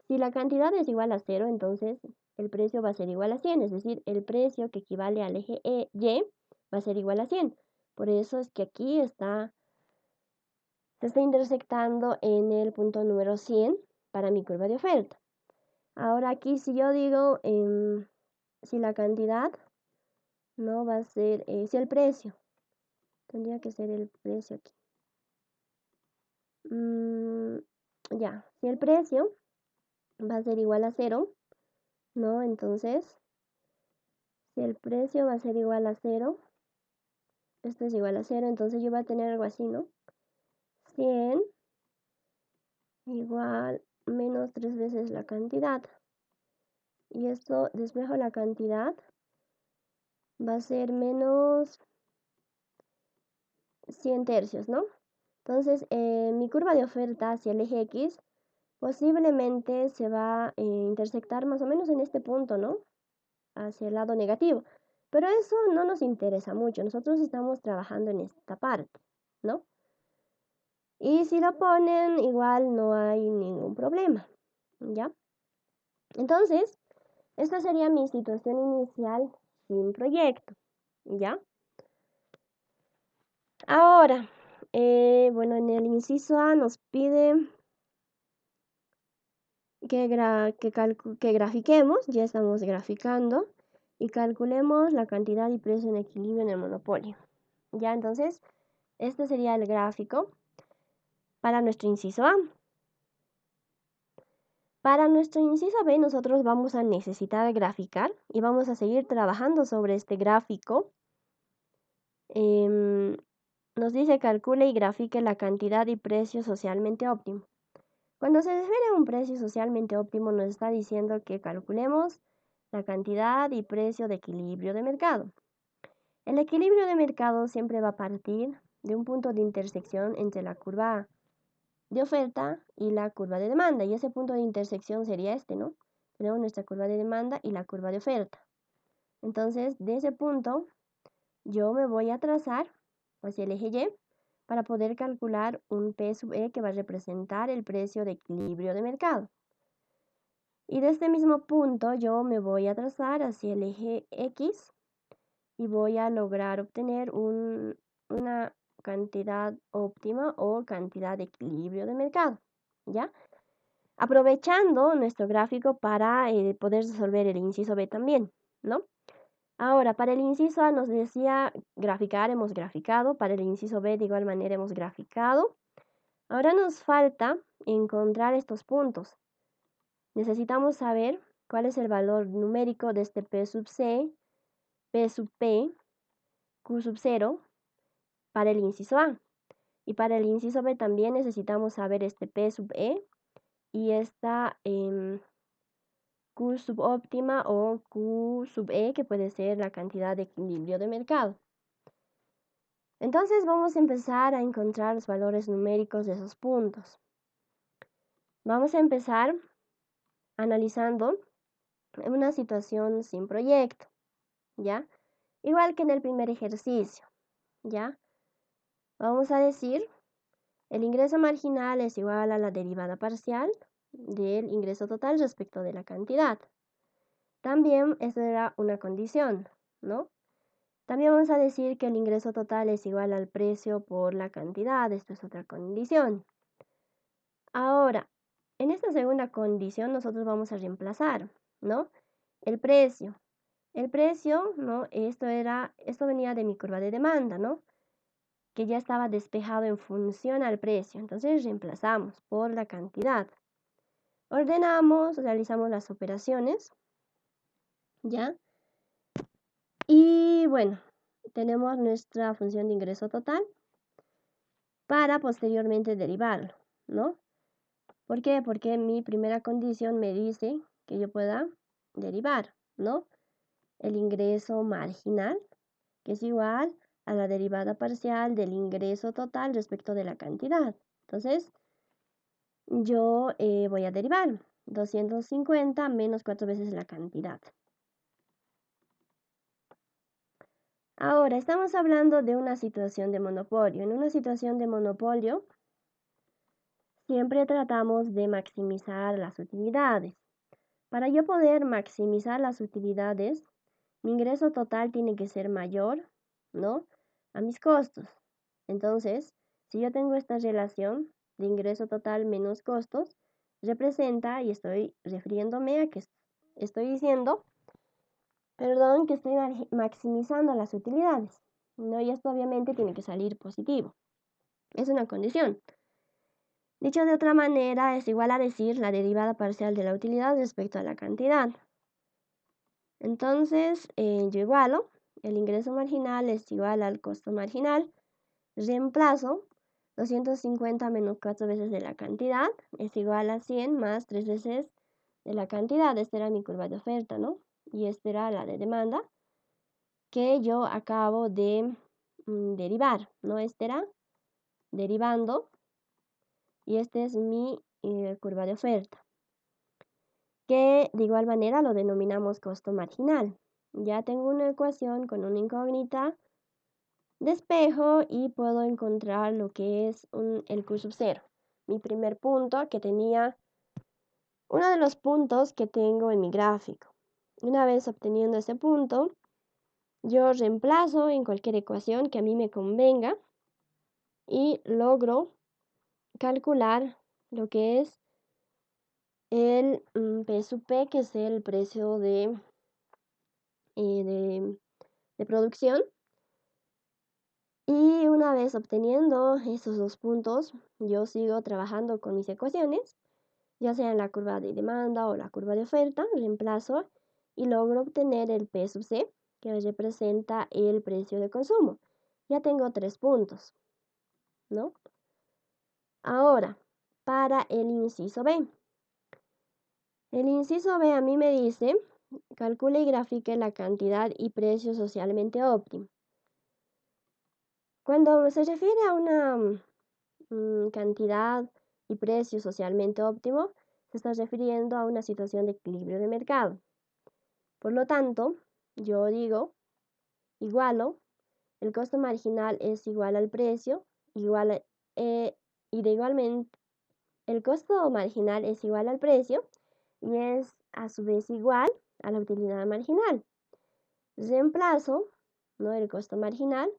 si la cantidad es igual a 0, entonces el precio va a ser igual a 100, es decir, el precio que equivale al eje Y va a ser igual a 100. Por eso es que aquí se está intersectando en el punto número 100 para mi curva de oferta. Ahora aquí si yo digo, si la cantidad no va a ser, si el precio, tendría que ser el precio aquí. Ya, si el precio va a ser igual a 0, ¿no? Entonces, si el precio va a ser igual a 0, esto es igual a 0, entonces yo voy a tener algo así, ¿no? 100 igual menos 3 veces la cantidad. Y esto, despejo la cantidad, va a ser menos 100 tercios, ¿no? Entonces, mi curva de oferta hacia el eje X posiblemente se va a intersectar más o menos en este punto, ¿no? Hacia el lado negativo. Pero eso no nos interesa mucho. Nosotros estamos trabajando en esta parte, ¿no? Y si lo ponen, igual no hay ningún problema, ¿ya? Entonces, esta sería mi situación inicial sin proyecto, ¿ya? Ahora, bueno, en el inciso A nos pide que grafiquemos, ya estamos graficando, y calculemos la cantidad y precio en equilibrio en el monopolio. Ya, entonces, este sería el gráfico para nuestro inciso A. Para nuestro inciso B, nosotros vamos a necesitar graficar y vamos a seguir trabajando sobre este gráfico. Nos dice calcule y grafique la cantidad y precio socialmente óptimo. Cuando se refiere a un precio socialmente óptimo, nos está diciendo que calculemos la cantidad y precio de equilibrio de mercado. El equilibrio de mercado siempre va a partir de un punto de intersección entre la curva de oferta y la curva de demanda. Y ese punto de intersección sería este, ¿no? Tenemos nuestra curva de demanda y la curva de oferta. Entonces, de ese punto, yo me voy a trazar hacia el eje Y para poder calcular un P sub E que va a representar el precio de equilibrio de mercado. Y de este mismo punto yo me voy a trazar hacia el eje X y voy a lograr obtener una cantidad óptima o cantidad de equilibrio de mercado, ¿ya? Aprovechando nuestro gráfico para poder resolver el inciso B también, ¿no? Ahora, para el inciso A nos decía graficar, hemos graficado. Para el inciso B de igual manera hemos graficado. Ahora nos falta encontrar estos puntos. Necesitamos saber cuál es el valor numérico de este P sub C, P sub P, Q sub 0 para el inciso A. Y para el inciso B también necesitamos saber este P sub E y esta Q subóptima o Q sub E, que puede ser la cantidad de equilibrio de mercado. Entonces vamos a empezar a encontrar los valores numéricos de esos puntos. Vamos a empezar analizando una situación sin proyecto, ¿ya? Igual que en el primer ejercicio, ¿ya? Vamos a decir, el ingreso marginal es igual a la derivada parcial del ingreso total respecto de la cantidad. También esa era una condición, ¿no? También vamos a decir que el ingreso total es igual al precio por la cantidad. Esto es otra condición. Ahora, en esta segunda condición nosotros vamos a reemplazar, ¿no? El precio. El precio, ¿no? Esto venía de mi curva de demanda, ¿no? Que ya estaba despejado en función al precio. Entonces reemplazamos por la cantidad. Ordenamos, realizamos las operaciones, ¿ya? Y bueno, tenemos nuestra función de ingreso total para posteriormente derivarlo, ¿no? ¿Por qué? Porque mi primera condición me dice que yo pueda derivar, ¿no? El ingreso marginal, que es igual a la derivada parcial del ingreso total respecto de la cantidad. Entonces, yo voy a derivar 250 menos 4 veces la cantidad. Ahora, estamos hablando de una situación de monopolio. En una situación de monopolio, siempre tratamos de maximizar las utilidades. Para yo poder maximizar las utilidades, mi ingreso total tiene que ser mayor, ¿no?, a mis costos. Entonces, si yo tengo esta relación de ingreso total menos costos, representa, y estoy refiriéndome a que estoy diciendo, que estoy maximizando las utilidades, ¿no? Y esto obviamente tiene que salir positivo. Es una condición. Dicho de otra manera, es igual a decir la derivada parcial de la utilidad respecto a la cantidad. Entonces, yo igualo, el ingreso marginal es igual al costo marginal, reemplazo 250 menos 4 veces de la cantidad, es igual a 100 más 3 veces de la cantidad. Esta era mi curva de oferta, ¿no? Y esta era la de demanda, que yo acabo de derivar, ¿no? Este era derivando, y este es mi curva de oferta, que de igual manera lo denominamos costo marginal. Ya tengo una ecuación con una incógnita, despejo y puedo encontrar lo que es el Q sub 0. Mi primer punto que tenía, uno de los puntos que tengo en mi gráfico. Una vez obteniendo ese punto, yo reemplazo en cualquier ecuación que a mí me convenga y logro calcular lo que es el P sub P, que es el precio de producción. Y una vez obteniendo esos dos puntos, yo sigo trabajando con mis ecuaciones, ya sea en la curva de demanda o la curva de oferta, reemplazo y logro obtener el P sub C, que representa el precio de consumo. Ya tengo 3 puntos, ¿no? Ahora, para el inciso B. El inciso B a mí me dice, calcule y grafique la cantidad y precio socialmente óptimo. Cuando se refiere a una cantidad y precio socialmente óptimo, se está refiriendo a una situación de equilibrio de mercado. Por lo tanto, yo digo, igualo, el costo marginal es igual al precio, y de igualmente, el costo marginal es igual al precio y es a su vez igual a la utilidad marginal. Reemplazo, ¿no?, el costo marginal,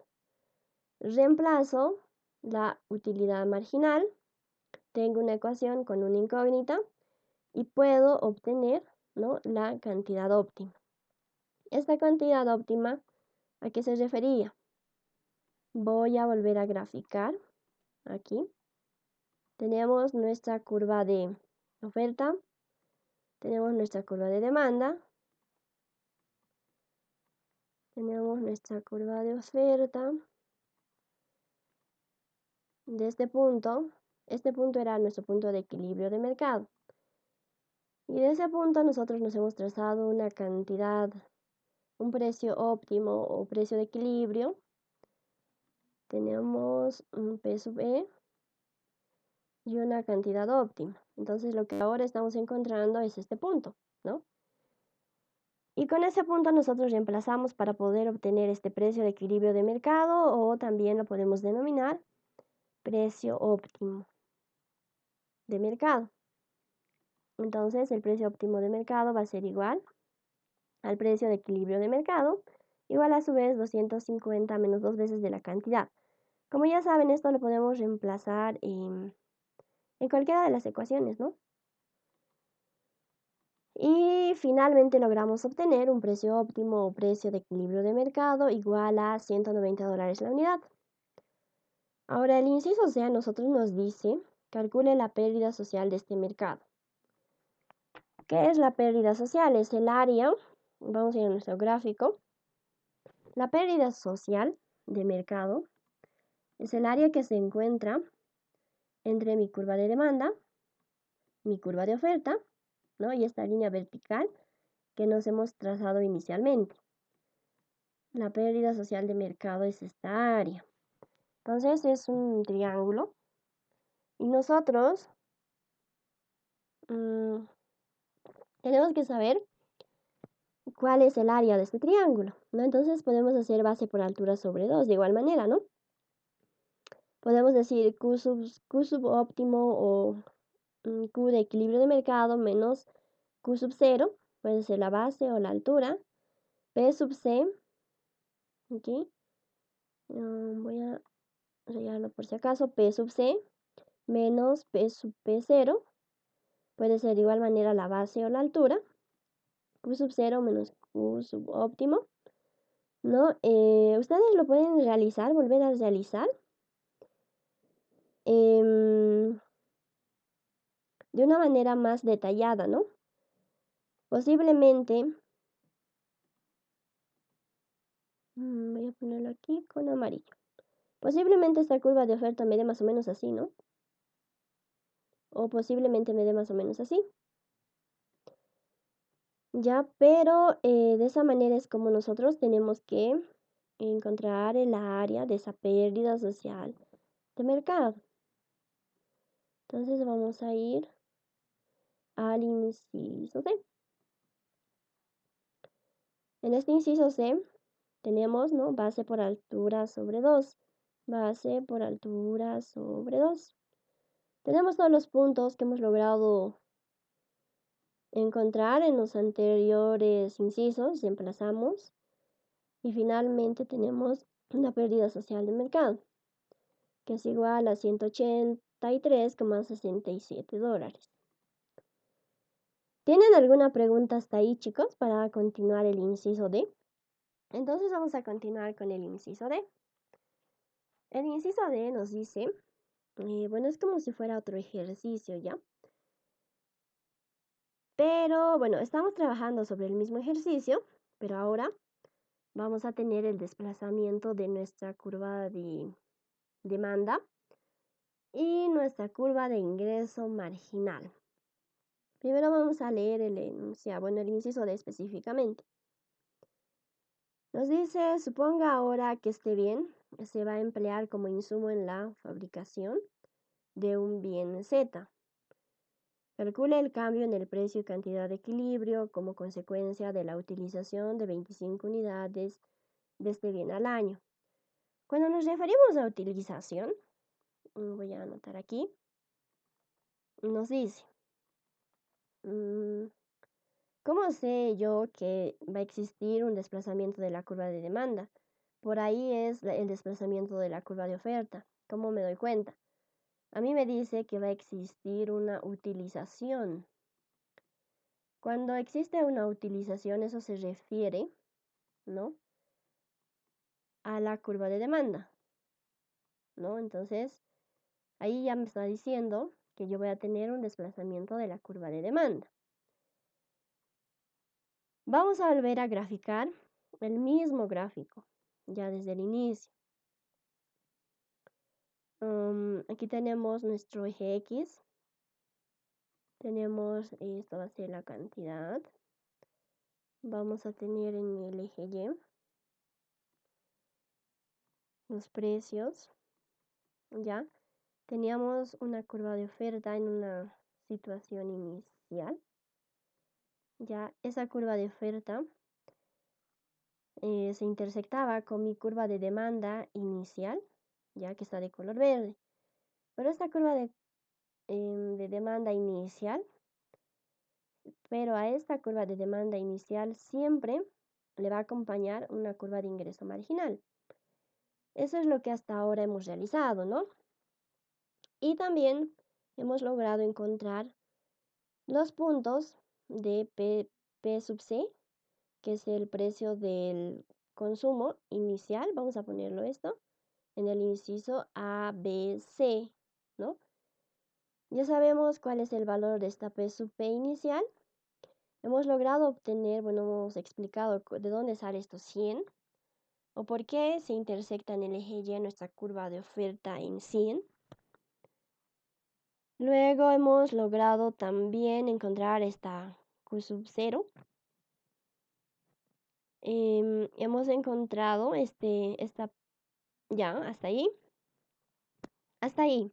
reemplazo la utilidad marginal, tengo una ecuación con una incógnita y puedo obtener, ¿no?, la cantidad óptima. Esta cantidad óptima, ¿a qué se refería? Voy a volver a graficar aquí. Tenemos nuestra curva de oferta, tenemos nuestra curva de demanda, tenemos nuestra curva de oferta. De este punto era nuestro punto de equilibrio de mercado. Y de ese punto nosotros nos hemos trazado una cantidad, un precio óptimo o precio de equilibrio. Tenemos un P sub E y una cantidad óptima. Entonces lo que ahora estamos encontrando es este punto, ¿no? Y con ese punto nosotros reemplazamos para poder obtener este precio de equilibrio de mercado, o también lo podemos denominar precio óptimo de mercado. Entonces el precio óptimo de mercado va a ser igual al precio de equilibrio de mercado, igual a su vez 250 menos 2 veces de la cantidad. Como ya saben, esto lo podemos reemplazar en cualquiera de las ecuaciones, ¿no? Y finalmente logramos obtener un precio óptimo o precio de equilibrio de mercado igual a $190 la unidad. Ahora el inciso C a nosotros nos dice, calcule la pérdida social de este mercado. ¿Qué es la pérdida social? Es el área, vamos a ir a nuestro gráfico, La pérdida social de mercado es el área que se encuentra entre mi curva de demanda, mi curva de oferta, ¿no? Y esta línea vertical que nos hemos trazado inicialmente. La pérdida social de mercado es esta área. Entonces es un triángulo y nosotros tenemos que saber cuál es el área de este triángulo, ¿no? Entonces podemos hacer base por altura sobre 2 de igual manera, ¿no? Podemos decir Q sub óptimo o Q de equilibrio de mercado menos Q sub 0, puede ser la base o la altura, P sub C, aquí, voy a rellenarlo por si acaso, P sub C menos P sub P0, puede ser de igual manera la base o la altura, Q sub 0 menos Q sub óptimo, ¿no? Ustedes lo pueden realizar, volver a realizar. De una manera más detallada, ¿no? Posiblemente, voy a ponerlo aquí con amarillo. Posiblemente esta curva de oferta me dé más o menos así, ¿no? O posiblemente me dé más o menos así. Ya, pero de esa manera es como nosotros tenemos que encontrar el área de esa pérdida social de mercado. Entonces vamos a ir al inciso C. En este inciso C tenemos, ¿no? Base por altura sobre 2. Base por altura sobre 2. Tenemos todos los puntos que hemos logrado encontrar en los anteriores incisos, emplazamos y finalmente tenemos una pérdida social de mercado que es igual a $183,67. ¿Tienen alguna pregunta hasta ahí, chicos, para continuar el inciso D? Entonces vamos a continuar con el inciso D. El inciso D nos dice, bueno, es como si fuera otro ejercicio, ¿ya? Pero bueno, estamos trabajando sobre el mismo ejercicio, pero ahora vamos a tener el desplazamiento de nuestra curva de demanda y nuestra curva de ingreso marginal. Primero vamos a leer el enunciado, bueno, el inciso D específicamente. Nos dice, suponga ahora que esté bien, se va a emplear como insumo en la fabricación de un bien Z. Calcule el cambio en el precio y cantidad de equilibrio como consecuencia de la utilización de 25 unidades de este bien al año. Cuando nos referimos a utilización, voy a anotar aquí, nos dice, ¿cómo sé yo que va a existir un desplazamiento de la curva de demanda? Por ahí es el desplazamiento de la curva de oferta. ¿Cómo me doy cuenta? A mí me dice que va a existir una utilización. Cuando existe una utilización, eso se refiere, ¿no?, a la curva de demanda, ¿no? Entonces, ahí ya me está diciendo que yo voy a tener un desplazamiento de la curva de demanda. Vamos a volver a graficar el mismo gráfico, ya desde el inicio. Aquí tenemos nuestro eje X. Tenemos, esto va a ser la cantidad. Vamos a tener en el eje Y los precios, ¿ya? Teníamos una curva de oferta en una situación inicial. Ya esa curva de oferta se intersectaba con mi curva de demanda inicial, ya que está de color verde. Pero esta curva de demanda inicial, pero a esta curva de demanda inicial siempre le va a acompañar una curva de ingreso marginal. Eso es lo que hasta ahora hemos realizado, ¿no? Y también hemos logrado encontrar los puntos de P sub C, que es el precio del consumo inicial. Vamos a ponerlo esto en el inciso ABC, ¿no? Ya sabemos cuál es el valor de esta P sub P inicial. Hemos logrado obtener, bueno, hemos explicado de dónde sale estos 100. o por qué se intersecta en el eje Y nuestra curva de oferta en 100. Luego hemos logrado también encontrar esta Q sub 0. Hemos encontrado ya, hasta ahí. Hasta ahí.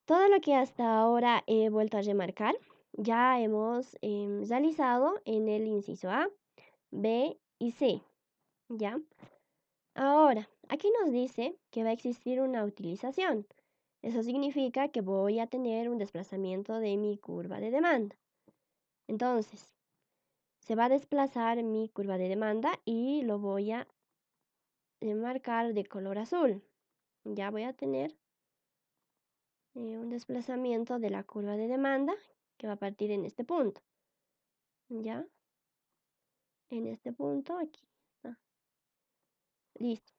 Todo lo que hasta ahora he vuelto a remarcar, ya hemos realizado en el inciso A, B y C. ¿Ya? Ahora, aquí nos dice que va a existir una utilización. Eso significa que voy a tener un desplazamiento de mi curva de demanda. Entonces, se va a desplazar mi curva de demanda y lo voy a marcar de color azul. Ya voy a tener un desplazamiento de la curva de demanda que va a partir en este punto. ¿Ya? En este punto, aquí está. Listo.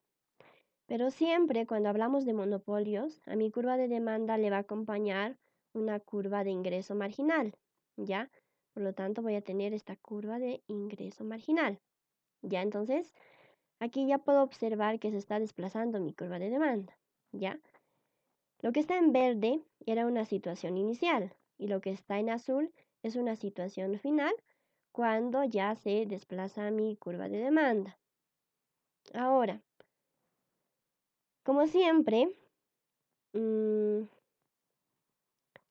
Pero siempre cuando hablamos de monopolios, a mi curva de demanda le va a acompañar una curva de ingreso marginal, ¿ya? Por lo tanto, voy a tener esta curva de ingreso marginal, ¿ya? Entonces, aquí ya puedo observar que se está desplazando mi curva de demanda, ¿ya? Lo que está en verde era una situación inicial y lo que está en azul es una situación final cuando ya se desplaza mi curva de demanda. Ahora, como siempre,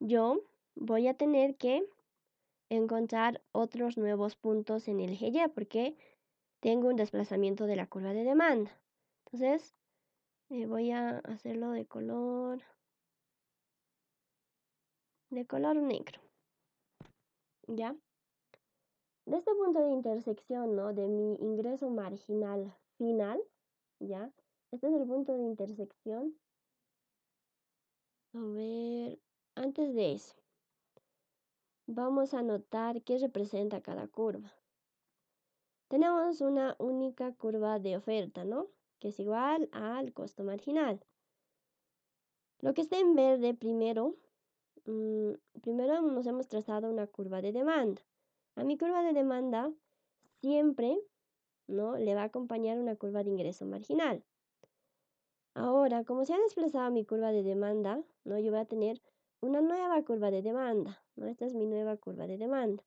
yo voy a tener que encontrar otros nuevos puntos en el eje Y porque tengo un desplazamiento de la curva de demanda. Entonces, voy a hacerlo de color negro. ¿Ya? De este punto de intersección, ¿no? De mi ingreso marginal final, ¿ya? Este es el punto de intersección. A ver, antes de eso, vamos a anotar qué representa cada curva. Tenemos una única curva de oferta, ¿no? Que es igual al costo marginal. Lo que está en verde primero nos hemos trazado una curva de demanda. A mi curva de demanda siempre, ¿no? Le va a acompañar una curva de ingreso marginal. Ahora, como se ha desplazado mi curva de demanda, ¿no? Yo voy a tener una nueva curva de demanda, ¿no? Esta es mi nueva curva de demanda.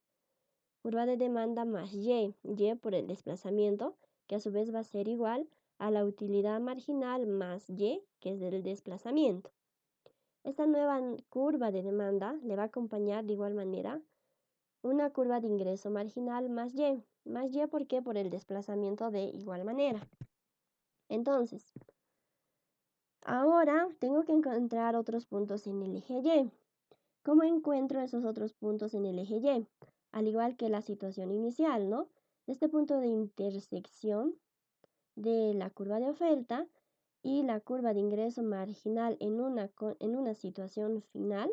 Curva de demanda más Y por el desplazamiento, que a su vez va a ser igual a la utilidad marginal más Y, que es del desplazamiento. Esta nueva curva de demanda le va a acompañar de igual manera una curva de ingreso marginal más Y. Más Y, ¿por qué? Por el desplazamiento de igual manera. Entonces, ahora tengo que encontrar otros puntos en el eje Y. ¿Cómo encuentro esos otros puntos en el eje Y? Al igual que la situación inicial, ¿no? Este punto de intersección de la curva de oferta y la curva de ingreso marginal en una situación final,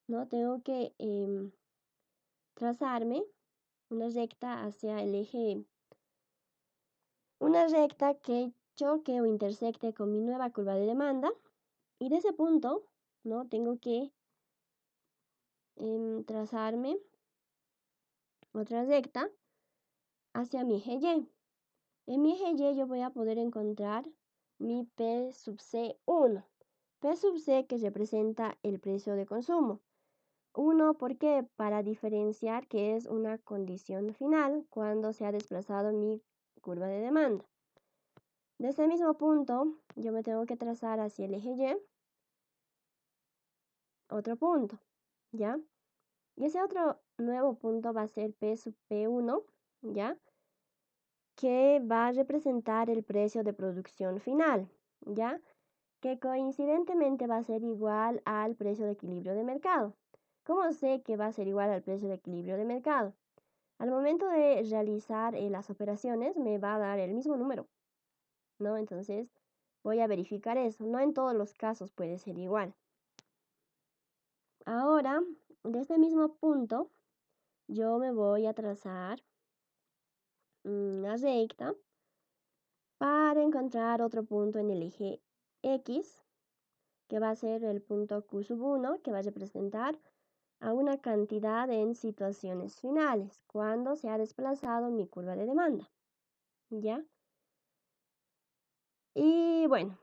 ¿no? Tengo que trazarme una recta hacia el eje, una recta que choque o intersecte con mi nueva curva de demanda y de ese punto, ¿no? Tengo que trazarme otra recta hacia mi eje Y. En mi eje Y yo voy a poder encontrar mi P sub C1. P sub C que representa el precio de consumo. 1, ¿por qué? Para diferenciar que es una condición final cuando se ha desplazado mi curva de demanda. De ese mismo punto, yo me tengo que trazar hacia el eje Y otro punto, ¿ya? Y ese otro nuevo punto va a ser P sub P1, ¿ya? Que va a representar el precio de producción final, ¿ya? Que coincidentemente va a ser igual al precio de equilibrio de mercado. ¿Cómo sé que va a ser igual al precio de equilibrio de mercado? Al momento de realizar las operaciones me va a dar el mismo número, ¿no? Entonces voy a verificar eso. No en todos los casos puede ser igual. Ahora, de este mismo punto, yo me voy a trazar una recta para encontrar otro punto en el eje X, que va a ser el punto Q sub 1, que va a representar a una cantidad en situaciones finales, cuando se ha desplazado mi curva de demanda, ¿ya? Y bueno,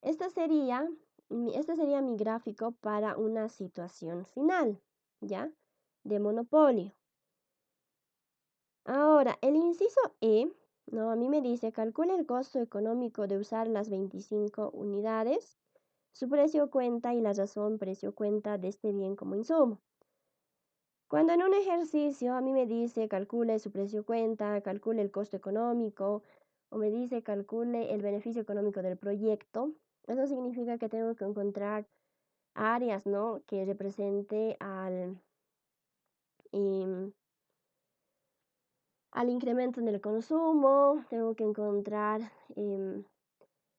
este sería mi gráfico para una situación final, ¿ya? De monopolio. Ahora, el inciso E, ¿no? A mí me dice, calcula el costo económico de usar las 25 unidades, su precio cuenta y la razón precio cuenta de este bien como insumo. Cuando en un ejercicio a mí me dice, calcule su precio cuenta, calcule el costo económico, o me dice, calcule el beneficio económico del proyecto, eso significa que tengo que encontrar áreas, ¿no? Que represente al incremento en el consumo, tengo que encontrar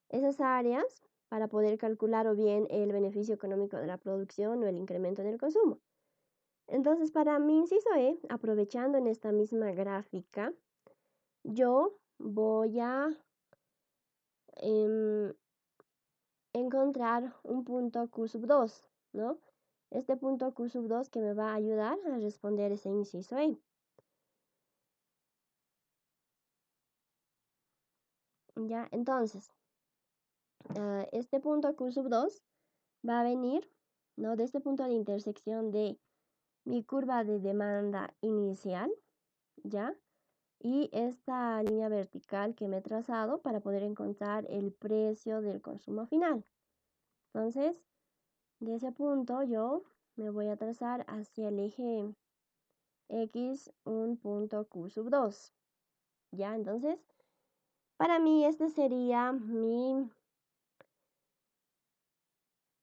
esas áreas para poder calcular o bien el beneficio económico de la producción o el incremento en el consumo. Entonces, para mi inciso E, aprovechando en esta misma gráfica, yo voy a encontrar un punto Q sub 2, ¿no? Este punto Q sub 2 que me va a ayudar a responder ese inciso E. Ya, entonces, este punto Q sub 2 va a venir, ¿no? De este punto de intersección de mi curva de demanda inicial, ¿ya? Y esta línea vertical que me he trazado para poder encontrar el precio del consumo final. Entonces, de ese punto yo me voy a trazar hacia el eje X un punto Q sub 2. ¿Ya? Entonces, para mí este sería mi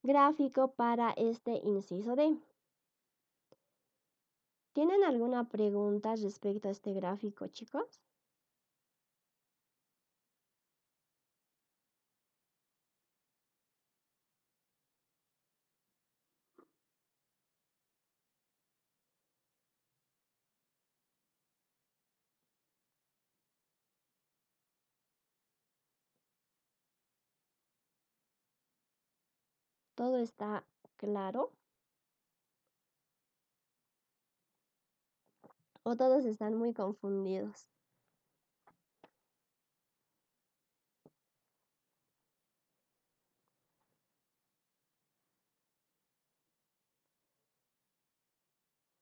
gráfico para este inciso D. ¿Tienen alguna pregunta respecto a este gráfico, chicos? ¿Todo está claro? ¿O todos están muy confundidos?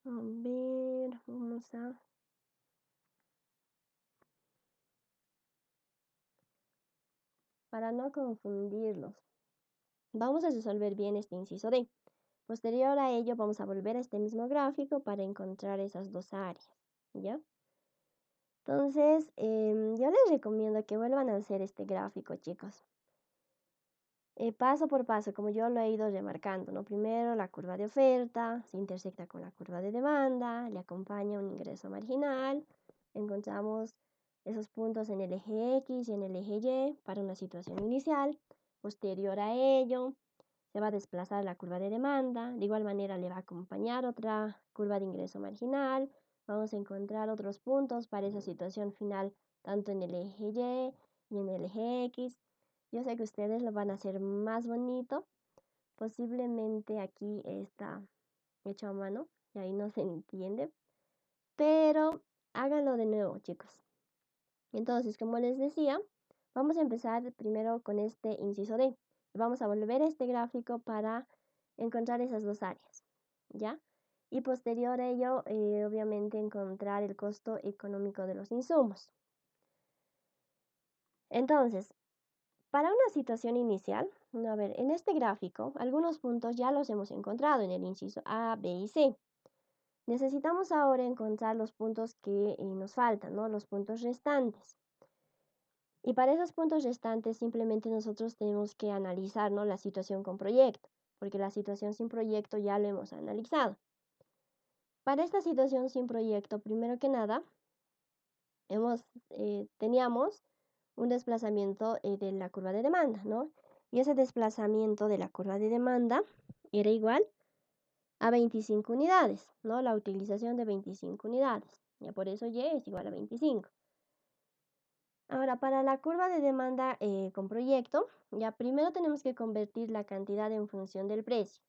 A ver, vamos a... Para no confundirlos, vamos a resolver bien este inciso D. Posterior a ello, vamos a volver a este mismo gráfico para encontrar esas dos áreas, ¿ya? Entonces, yo les recomiendo que vuelvan a hacer este gráfico, chicos. Paso por paso, como yo lo he ido remarcando, ¿no? Primero la curva de oferta, se intersecta con la curva de demanda, le acompaña un ingreso marginal, encontramos esos puntos en el eje X y en el eje Y para una situación inicial. Posterior a ello, se va a desplazar la curva de demanda, de igual manera le va a acompañar otra curva de ingreso marginal, vamos a encontrar otros puntos para esa situación final, tanto en el eje Y en el eje X. Yo sé que ustedes lo van a hacer más bonito, posiblemente aquí está hecho a mano y ahí no se entiende, pero háganlo de nuevo, chicos. Entonces, como les decía, vamos a empezar primero con este inciso D. Vamos a volver a este gráfico para encontrar esas dos áreas, ¿ya? Y posterior a ello, obviamente, encontrar el costo económico de los insumos. Entonces, para una situación inicial, a ver, en este gráfico, algunos puntos ya los hemos encontrado en el inciso A, B y C. Necesitamos ahora encontrar los puntos que nos faltan, ¿no? Los puntos restantes. Y para esos puntos restantes simplemente nosotros tenemos que analizar, ¿no? La situación con proyecto, porque la situación sin proyecto ya lo hemos analizado. Para esta situación sin proyecto, primero que nada, teníamos un desplazamiento de la curva de demanda, ¿no? Y ese desplazamiento de la curva de demanda era igual a 25 unidades, ¿no? La utilización de 25 unidades. Ya por eso Y es igual a 25. Ahora, para la curva de demanda con proyecto, ya primero tenemos que convertir la cantidad en función del precio.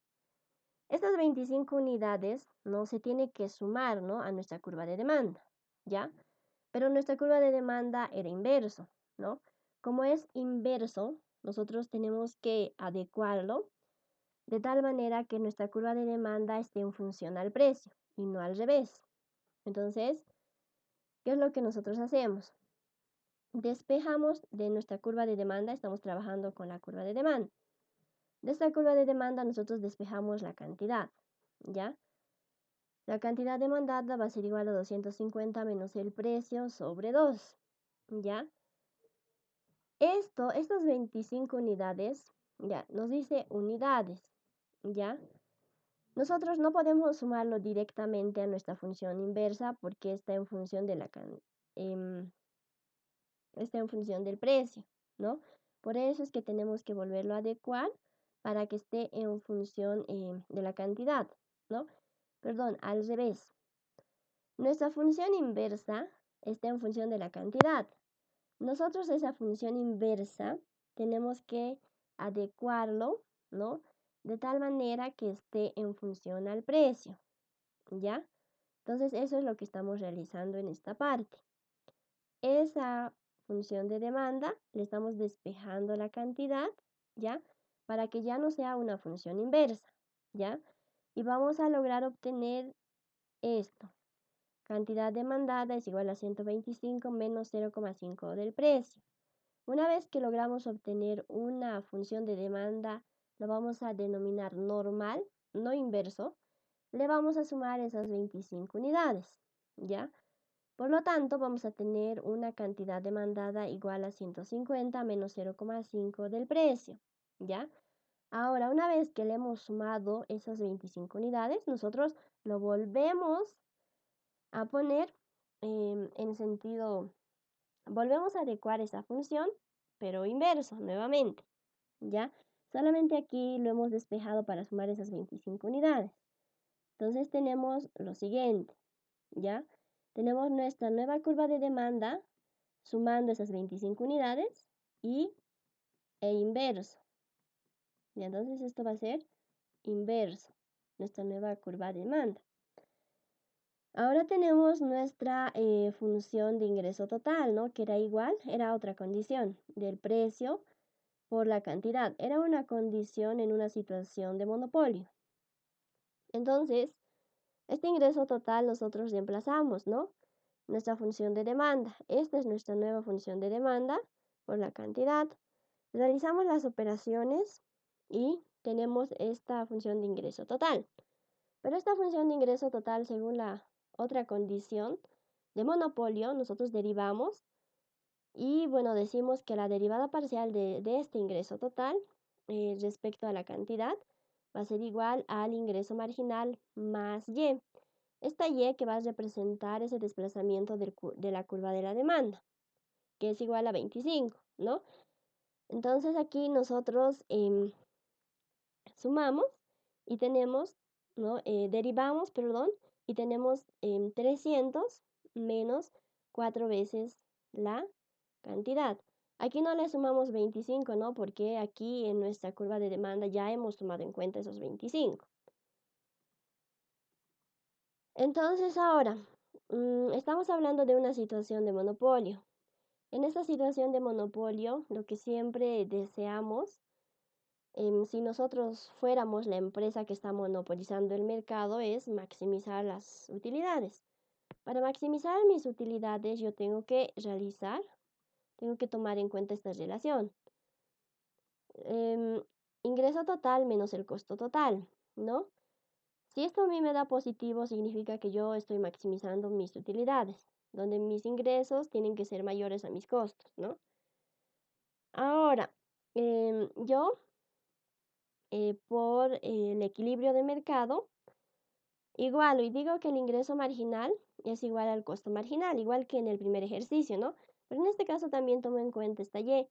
Estas 25 unidades no se tiene que sumar, ¿no? A nuestra curva de demanda, ¿ya? Pero nuestra curva de demanda era inverso, ¿no? como es inverso, nosotros tenemos que adecuarlo de tal manera que nuestra curva de demanda esté en función al precio y no al revés. Entonces, ¿qué es lo que nosotros hacemos? Despejamos de nuestra curva de demanda, estamos trabajando con la curva de demanda. De esta curva de demanda nosotros despejamos la cantidad, ¿ya? La cantidad demandada va a ser igual a 250 menos el precio sobre 2, ¿ya? Estas 25 unidades, ya, nos dice unidades, ¿ya? Nosotros no podemos sumarlo directamente a nuestra función inversa porque está en función de está en función del precio, ¿no? Por eso es que tenemos que volverlo a adecuar para que esté en función de la cantidad, ¿no? Perdón, al revés. Nuestra función inversa está en función de la cantidad. Nosotros esa función inversa tenemos que adecuarlo, ¿no? De tal manera que esté en función al precio, ¿ya? Entonces eso es lo que estamos realizando en esta parte. Esa función de demanda le estamos despejando la cantidad, ¿ya? Para que ya no sea una función inversa, ¿ya? Y vamos a lograr obtener esto. Cantidad demandada es igual a 125 menos 0,5 del precio. Una vez que logramos obtener una función de demanda, lo vamos a denominar normal, no inverso. Le vamos a sumar esas 25 unidades, ¿ya? Por lo tanto, vamos a tener una cantidad demandada igual a 150 menos 0,5 del precio, ¿ya? Ahora, una vez que le hemos sumado esas 25 unidades, nosotros lo volvemos a poner en sentido, volvemos a adecuar esa función, pero inverso, nuevamente, ¿ya? Solamente aquí lo hemos despejado para sumar esas 25 unidades. Entonces tenemos lo siguiente, ¿ya? Tenemos nuestra nueva curva de demanda sumando esas 25 unidades e inverso. Y entonces esto va a ser inverso, nuestra nueva curva de demanda. Ahora tenemos nuestra función de ingreso total, ¿no? Que era igual, era otra condición del precio por la cantidad. Era una condición en una situación de monopolio. Entonces, este ingreso total nosotros reemplazamos, ¿no? Nuestra función de demanda. Esta es nuestra nueva función de demanda por la cantidad. Realizamos las operaciones y tenemos esta función de ingreso total. Pero esta función de ingreso total, según la otra condición de monopolio, nosotros derivamos y bueno, decimos que la derivada parcial de este ingreso total respecto a la cantidad va a ser igual al ingreso marginal más Y. Esta Y que va a representar ese desplazamiento de la curva de la demanda, que es igual a 25, ¿no? Entonces aquí nosotros sumamos y tenemos, ¿no? Derivamos, perdón, y tenemos 300 menos 4 veces la cantidad. Aquí no le sumamos 25, ¿no? Porque aquí en nuestra curva de demanda ya hemos tomado en cuenta esos 25. Entonces ahora, estamos hablando de una situación de monopolio. En esta situación de monopolio, lo que siempre deseamos, si nosotros fuéramos la empresa que está monopolizando el mercado, es maximizar las utilidades. Para maximizar mis utilidades, yo tengo que tomar en cuenta esta relación. Ingreso total menos el costo total, ¿no? Si esto a mí me da positivo, significa que yo estoy maximizando mis utilidades, donde mis ingresos tienen que ser mayores a mis costos, ¿no? Ahora, yo, por el equilibrio de mercado, igual, y digo que el ingreso marginal es igual al costo marginal, igual que en el primer ejercicio, ¿no? Pero en este caso también tomo en cuenta esta Y,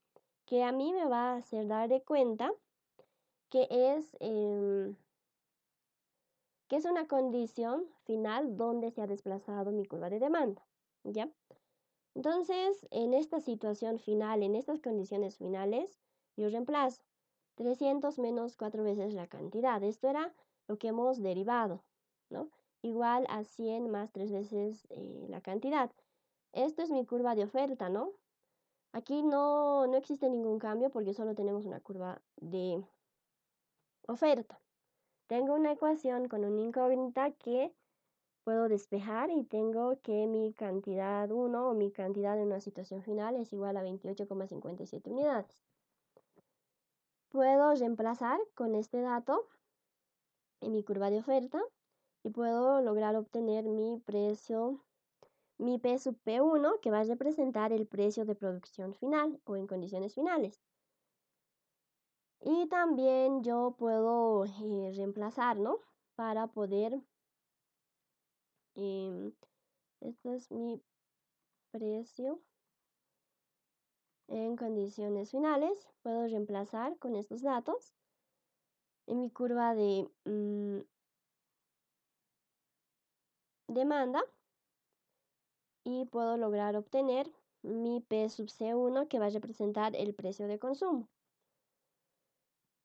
que a mí me va a hacer dar de cuenta que es una condición final donde se ha desplazado mi curva de demanda, ¿ya? Entonces, en esta situación final, en estas condiciones finales, yo reemplazo 300 menos 4 veces la cantidad. Esto era lo que hemos derivado, ¿no? Igual a 100 más 3 veces la cantidad. Esto es mi curva de oferta, ¿no? Aquí no existe ningún cambio porque solo tenemos una curva de oferta. Tengo una ecuación con una incógnita que puedo despejar y tengo que mi cantidad 1 o mi cantidad en una situación final es igual a 28,57 unidades. Puedo reemplazar con este dato en mi curva de oferta y puedo lograr obtener mi precio, mi P sub P1, que va a representar el precio de producción final o en condiciones finales. Y también yo puedo reemplazar, ¿no? Para poder, esto es mi precio en condiciones finales, puedo reemplazar con estos datos en mi curva de demanda y puedo lograr obtener mi P sub C1 que va a representar el precio de consumo.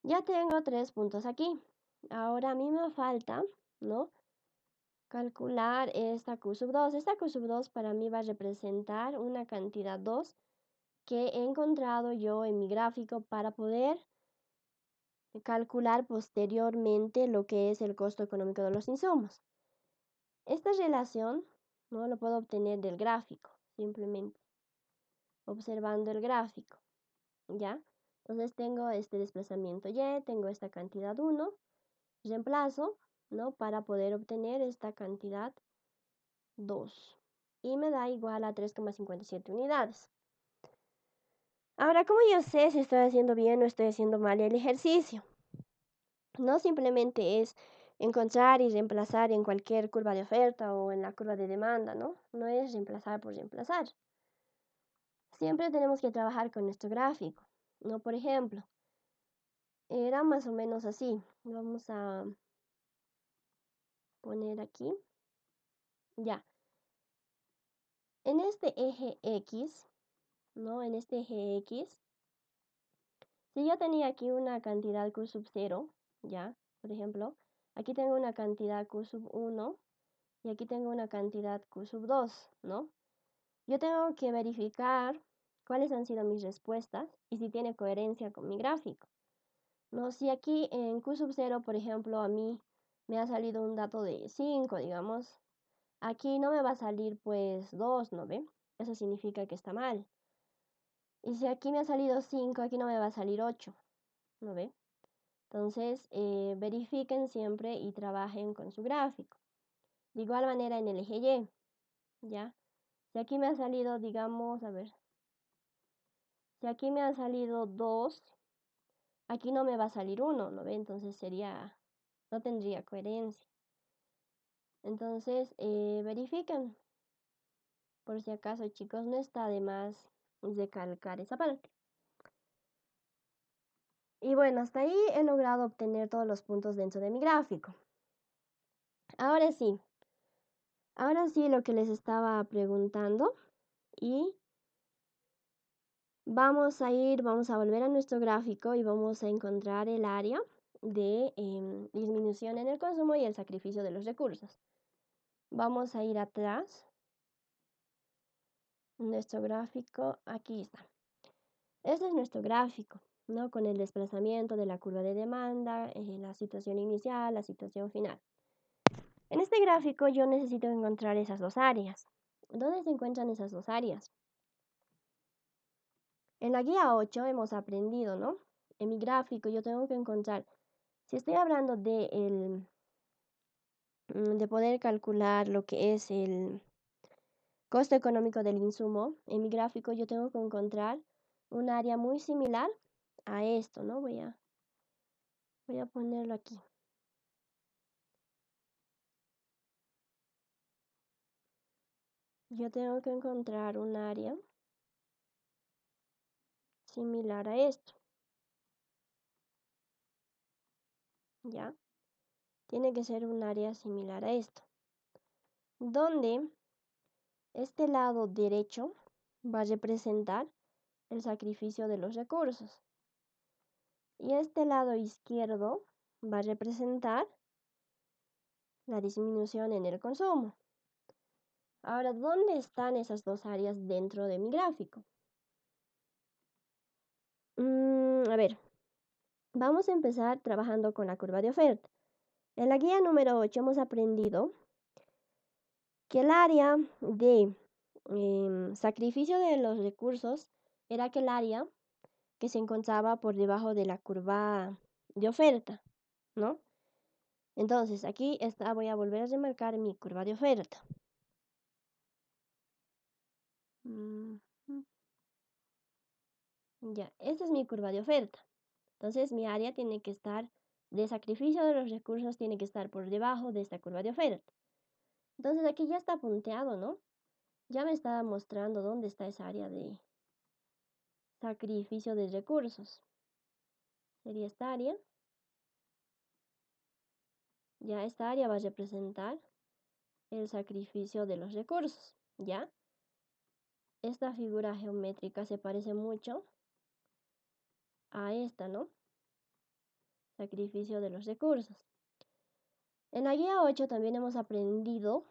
Ya tengo 3 puntos aquí. Ahora a mí me falta, ¿no? Calcular esta Q sub 2. Esta Q sub 2 para mí va a representar una cantidad 2 que he encontrado yo en mi gráfico para poder calcular posteriormente lo que es el costo económico de los insumos. Esta relación no lo puedo obtener del gráfico, simplemente observando el gráfico, ¿ya? Entonces tengo este desplazamiento Y, tengo esta cantidad 1, reemplazo, ¿no? Para poder obtener esta cantidad 2 y me da igual a 3,57 unidades. Ahora, ¿cómo yo sé si estoy haciendo bien o estoy haciendo mal el ejercicio? No simplemente es encontrar y reemplazar en cualquier curva de oferta o en la curva de demanda, ¿no? No es reemplazar por reemplazar. Siempre tenemos que trabajar con nuestro gráfico, ¿no? Por ejemplo, era más o menos así. Vamos a poner aquí. Ya. En este eje X, ¿no? En este eje X, si yo tenía aquí una cantidad Q sub 0, ya, por ejemplo, aquí tengo una cantidad Q sub 1 y aquí tengo una cantidad Q sub 2, ¿no? Yo tengo que verificar cuáles han sido mis respuestas y si tiene coherencia con mi gráfico. No, si aquí en Q sub 0, por ejemplo, a mí me ha salido un dato de 5, digamos, aquí no me va a salir pues 2, ¿no ve? Eso significa que está mal. Y si aquí me ha salido 5, aquí no me va a salir 8, ¿no ve? Entonces, verifiquen siempre y trabajen con su gráfico. De igual manera en el eje Y, ¿ya? Si aquí me ha salido, digamos, a ver, si aquí me ha salido 2, aquí no me va a salir 1, ¿no ve? Entonces no tendría coherencia. Entonces, verifiquen. Por si acaso, chicos, no está de más recalcar esa parte. Y bueno, hasta ahí he logrado obtener todos los puntos dentro de mi gráfico. Ahora sí lo que les estaba preguntando y vamos a volver a nuestro gráfico y vamos a encontrar el área de disminución en el consumo y el sacrificio de los recursos. Vamos a ir atrás. Nuestro gráfico, aquí está. Este es nuestro gráfico, ¿no? Con el desplazamiento de la curva de demanda, la situación inicial, la situación final. En este gráfico yo necesito encontrar esas dos áreas. ¿Dónde se encuentran esas dos áreas? En la guía 8 hemos aprendido, ¿no? En mi gráfico yo tengo que encontrar, si estoy hablando de poder calcular lo que es el costo económico del insumo, en mi gráfico yo tengo que encontrar un área muy similar a esto, ¿no? Voy a ponerlo aquí. Yo tengo que encontrar un área similar a esto. ¿Ya? Tiene que ser un área similar a esto. Donde este lado derecho va a representar el sacrificio de los recursos. Y este lado izquierdo va a representar la disminución en el consumo. Ahora, ¿dónde están esas dos áreas dentro de mi gráfico? A ver, vamos a empezar trabajando con la curva de oferta. En la guía número 8 hemos aprendido que el área de sacrificio de los recursos era aquel área que se encontraba por debajo de la curva de oferta, ¿no? Entonces, aquí voy a volver a remarcar mi curva de oferta. Ya, esta es mi curva de oferta. Entonces, mi área tiene que estar de sacrificio de los recursos, tiene que estar por debajo de esta curva de oferta. Entonces, aquí ya está punteado, ¿no? Ya me está mostrando dónde está esa área de sacrificio de recursos. Sería esta área. Ya esta área va a representar el sacrificio de los recursos, ¿ya? Esta figura geométrica se parece mucho a esta, ¿no? Sacrificio de los recursos. En la guía 8 también hemos aprendido,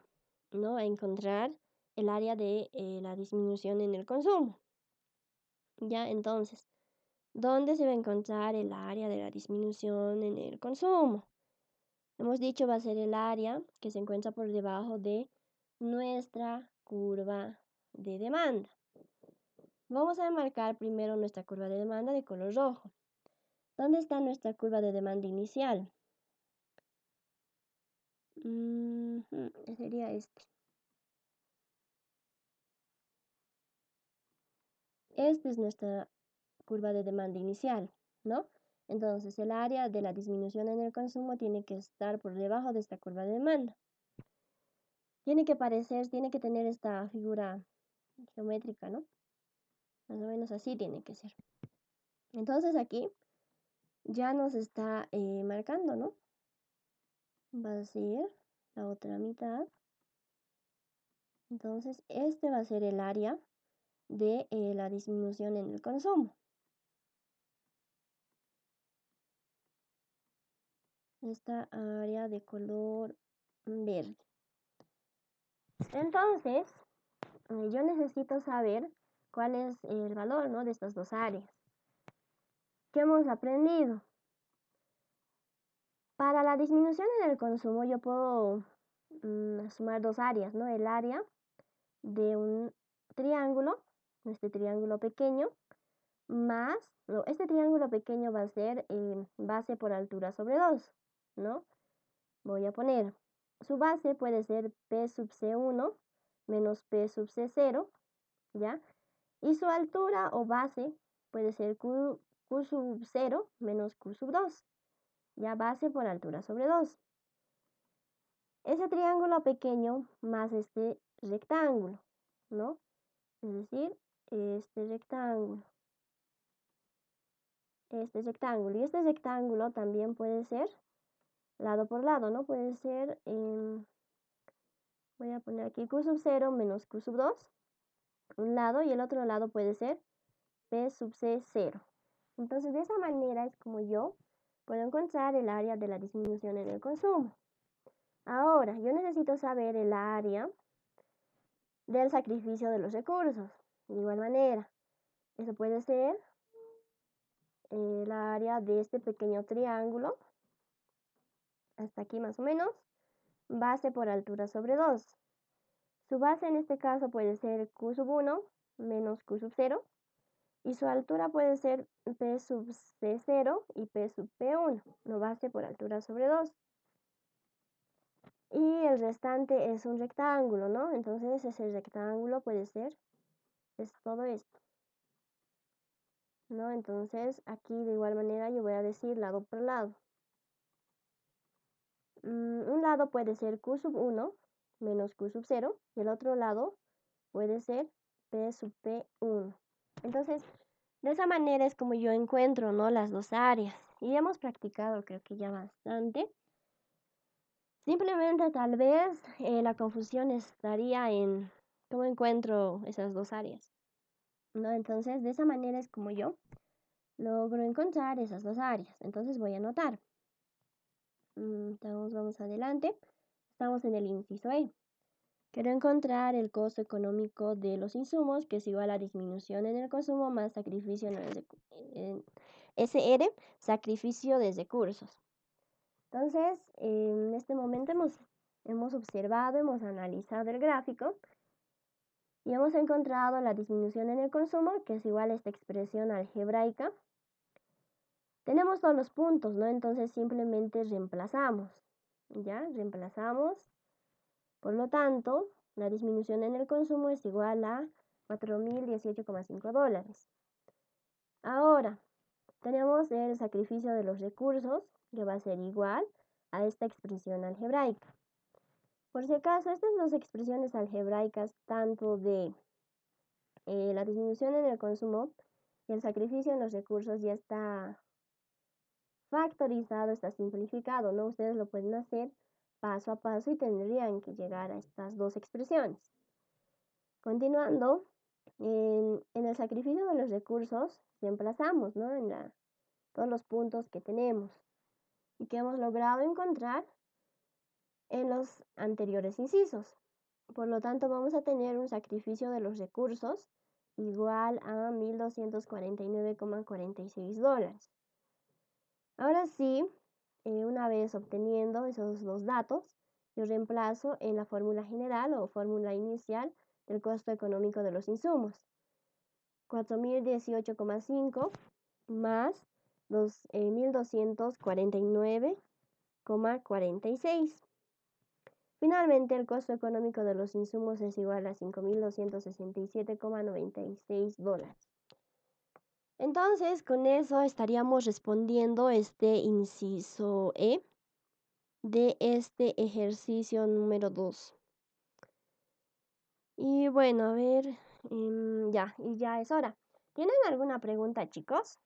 ¿no?, a encontrar el área de la disminución en el consumo. Ya, entonces, ¿dónde se va a encontrar el área de la disminución en el consumo? Hemos dicho va a ser el área que se encuentra por debajo de nuestra curva de demanda. Vamos a marcar primero nuestra curva de demanda de color rojo. ¿Dónde está nuestra curva de demanda inicial? Sería este. Esta es nuestra curva de demanda inicial, ¿no? Entonces, el área de la disminución en el consumo tiene que estar por debajo de esta curva de demanda. Tiene que tener esta figura geométrica, ¿no? Más o menos así tiene que ser. Entonces, aquí ya nos está marcando, ¿no? Va a ser la otra mitad. Entonces, este va a ser el área de la disminución en el consumo. Esta área de color verde. Entonces, yo necesito saber cuál es el valor, ¿no?, de estas dos áreas. ¿Qué hemos aprendido? Para la disminución en el consumo yo puedo sumar dos áreas, ¿no? El área de un triángulo, este triángulo pequeño, más, no, este triángulo pequeño va a ser base por altura sobre 2, ¿no? Voy a poner, su base puede ser P sub C1 menos P sub C0, ¿ya? Y su altura o base puede ser Q sub 0 menos Q sub 2, ya, base por altura sobre 2. Ese triángulo pequeño más este rectángulo, ¿no? Es decir, este rectángulo. Y este rectángulo también puede ser lado por lado, ¿no? Puede ser, voy a poner aquí Q sub 0 menos Q sub 2, un lado, y el otro lado puede ser P sub C 0. Entonces, de esa manera es como yo puedo encontrar el área de la disminución en el consumo. Ahora, yo necesito saber el área del sacrificio de los recursos. De igual manera, eso puede ser el área de este pequeño triángulo, hasta aquí más o menos, base por altura sobre 2. Su base en este caso puede ser Q sub 1 menos Q sub 0, y su altura puede ser P sub C0 y P sub P1, no, base por altura sobre 2. Y el restante es un rectángulo, ¿no? Entonces ese rectángulo puede ser, es todo esto, ¿no? Entonces aquí de igual manera yo voy a decir lado por lado. Un lado puede ser Q sub 1 menos Q sub 0 y el otro lado puede ser P sub P1. Entonces, de esa manera es como yo encuentro, ¿no?, las dos áreas. Y hemos practicado, creo que ya bastante. Simplemente tal vez la confusión estaría en cómo encuentro esas dos áreas, ¿no? Entonces, de esa manera es como yo logro encontrar esas dos áreas. Entonces voy a anotar. Vamos adelante. Estamos en el inciso E, Quiero encontrar el costo económico de los insumos, que es igual a disminución en el consumo más sacrificio en SR, sacrificio de recursos. Entonces, en este momento hemos observado, hemos analizado el gráfico y hemos encontrado la disminución en el consumo, que es igual a esta expresión algebraica. Tenemos todos los puntos, ¿no? Entonces simplemente reemplazamos, ¿ya? Reemplazamos. Por lo tanto, la disminución en el consumo es igual a $4.018,5. Ahora, tenemos el sacrificio de los recursos, que va a ser igual a esta expresión algebraica. Por si acaso, estas dos expresiones algebraicas, tanto de la disminución en el consumo y el sacrificio en los recursos, ya está factorizado, está simplificado, ¿no? Ustedes lo pueden hacer paso a paso y tendrían que llegar a estas dos expresiones. Continuando, en el sacrificio de los recursos, reemplazamos, ¿no? En todos los puntos que tenemos y que hemos logrado encontrar en los anteriores incisos. Por lo tanto, vamos a tener un sacrificio de los recursos igual a $1.249,46. Ahora sí, una vez obteniendo esos dos datos, yo reemplazo en la fórmula general o fórmula inicial del costo económico de los insumos. 4.018,5 más 1.249,46. Finalmente, el costo económico de los insumos es igual a $5.267,96. Entonces, con eso estaríamos respondiendo este inciso E de este ejercicio número 2. Y bueno, a ver, ya es hora. ¿Tienen alguna pregunta, chicos?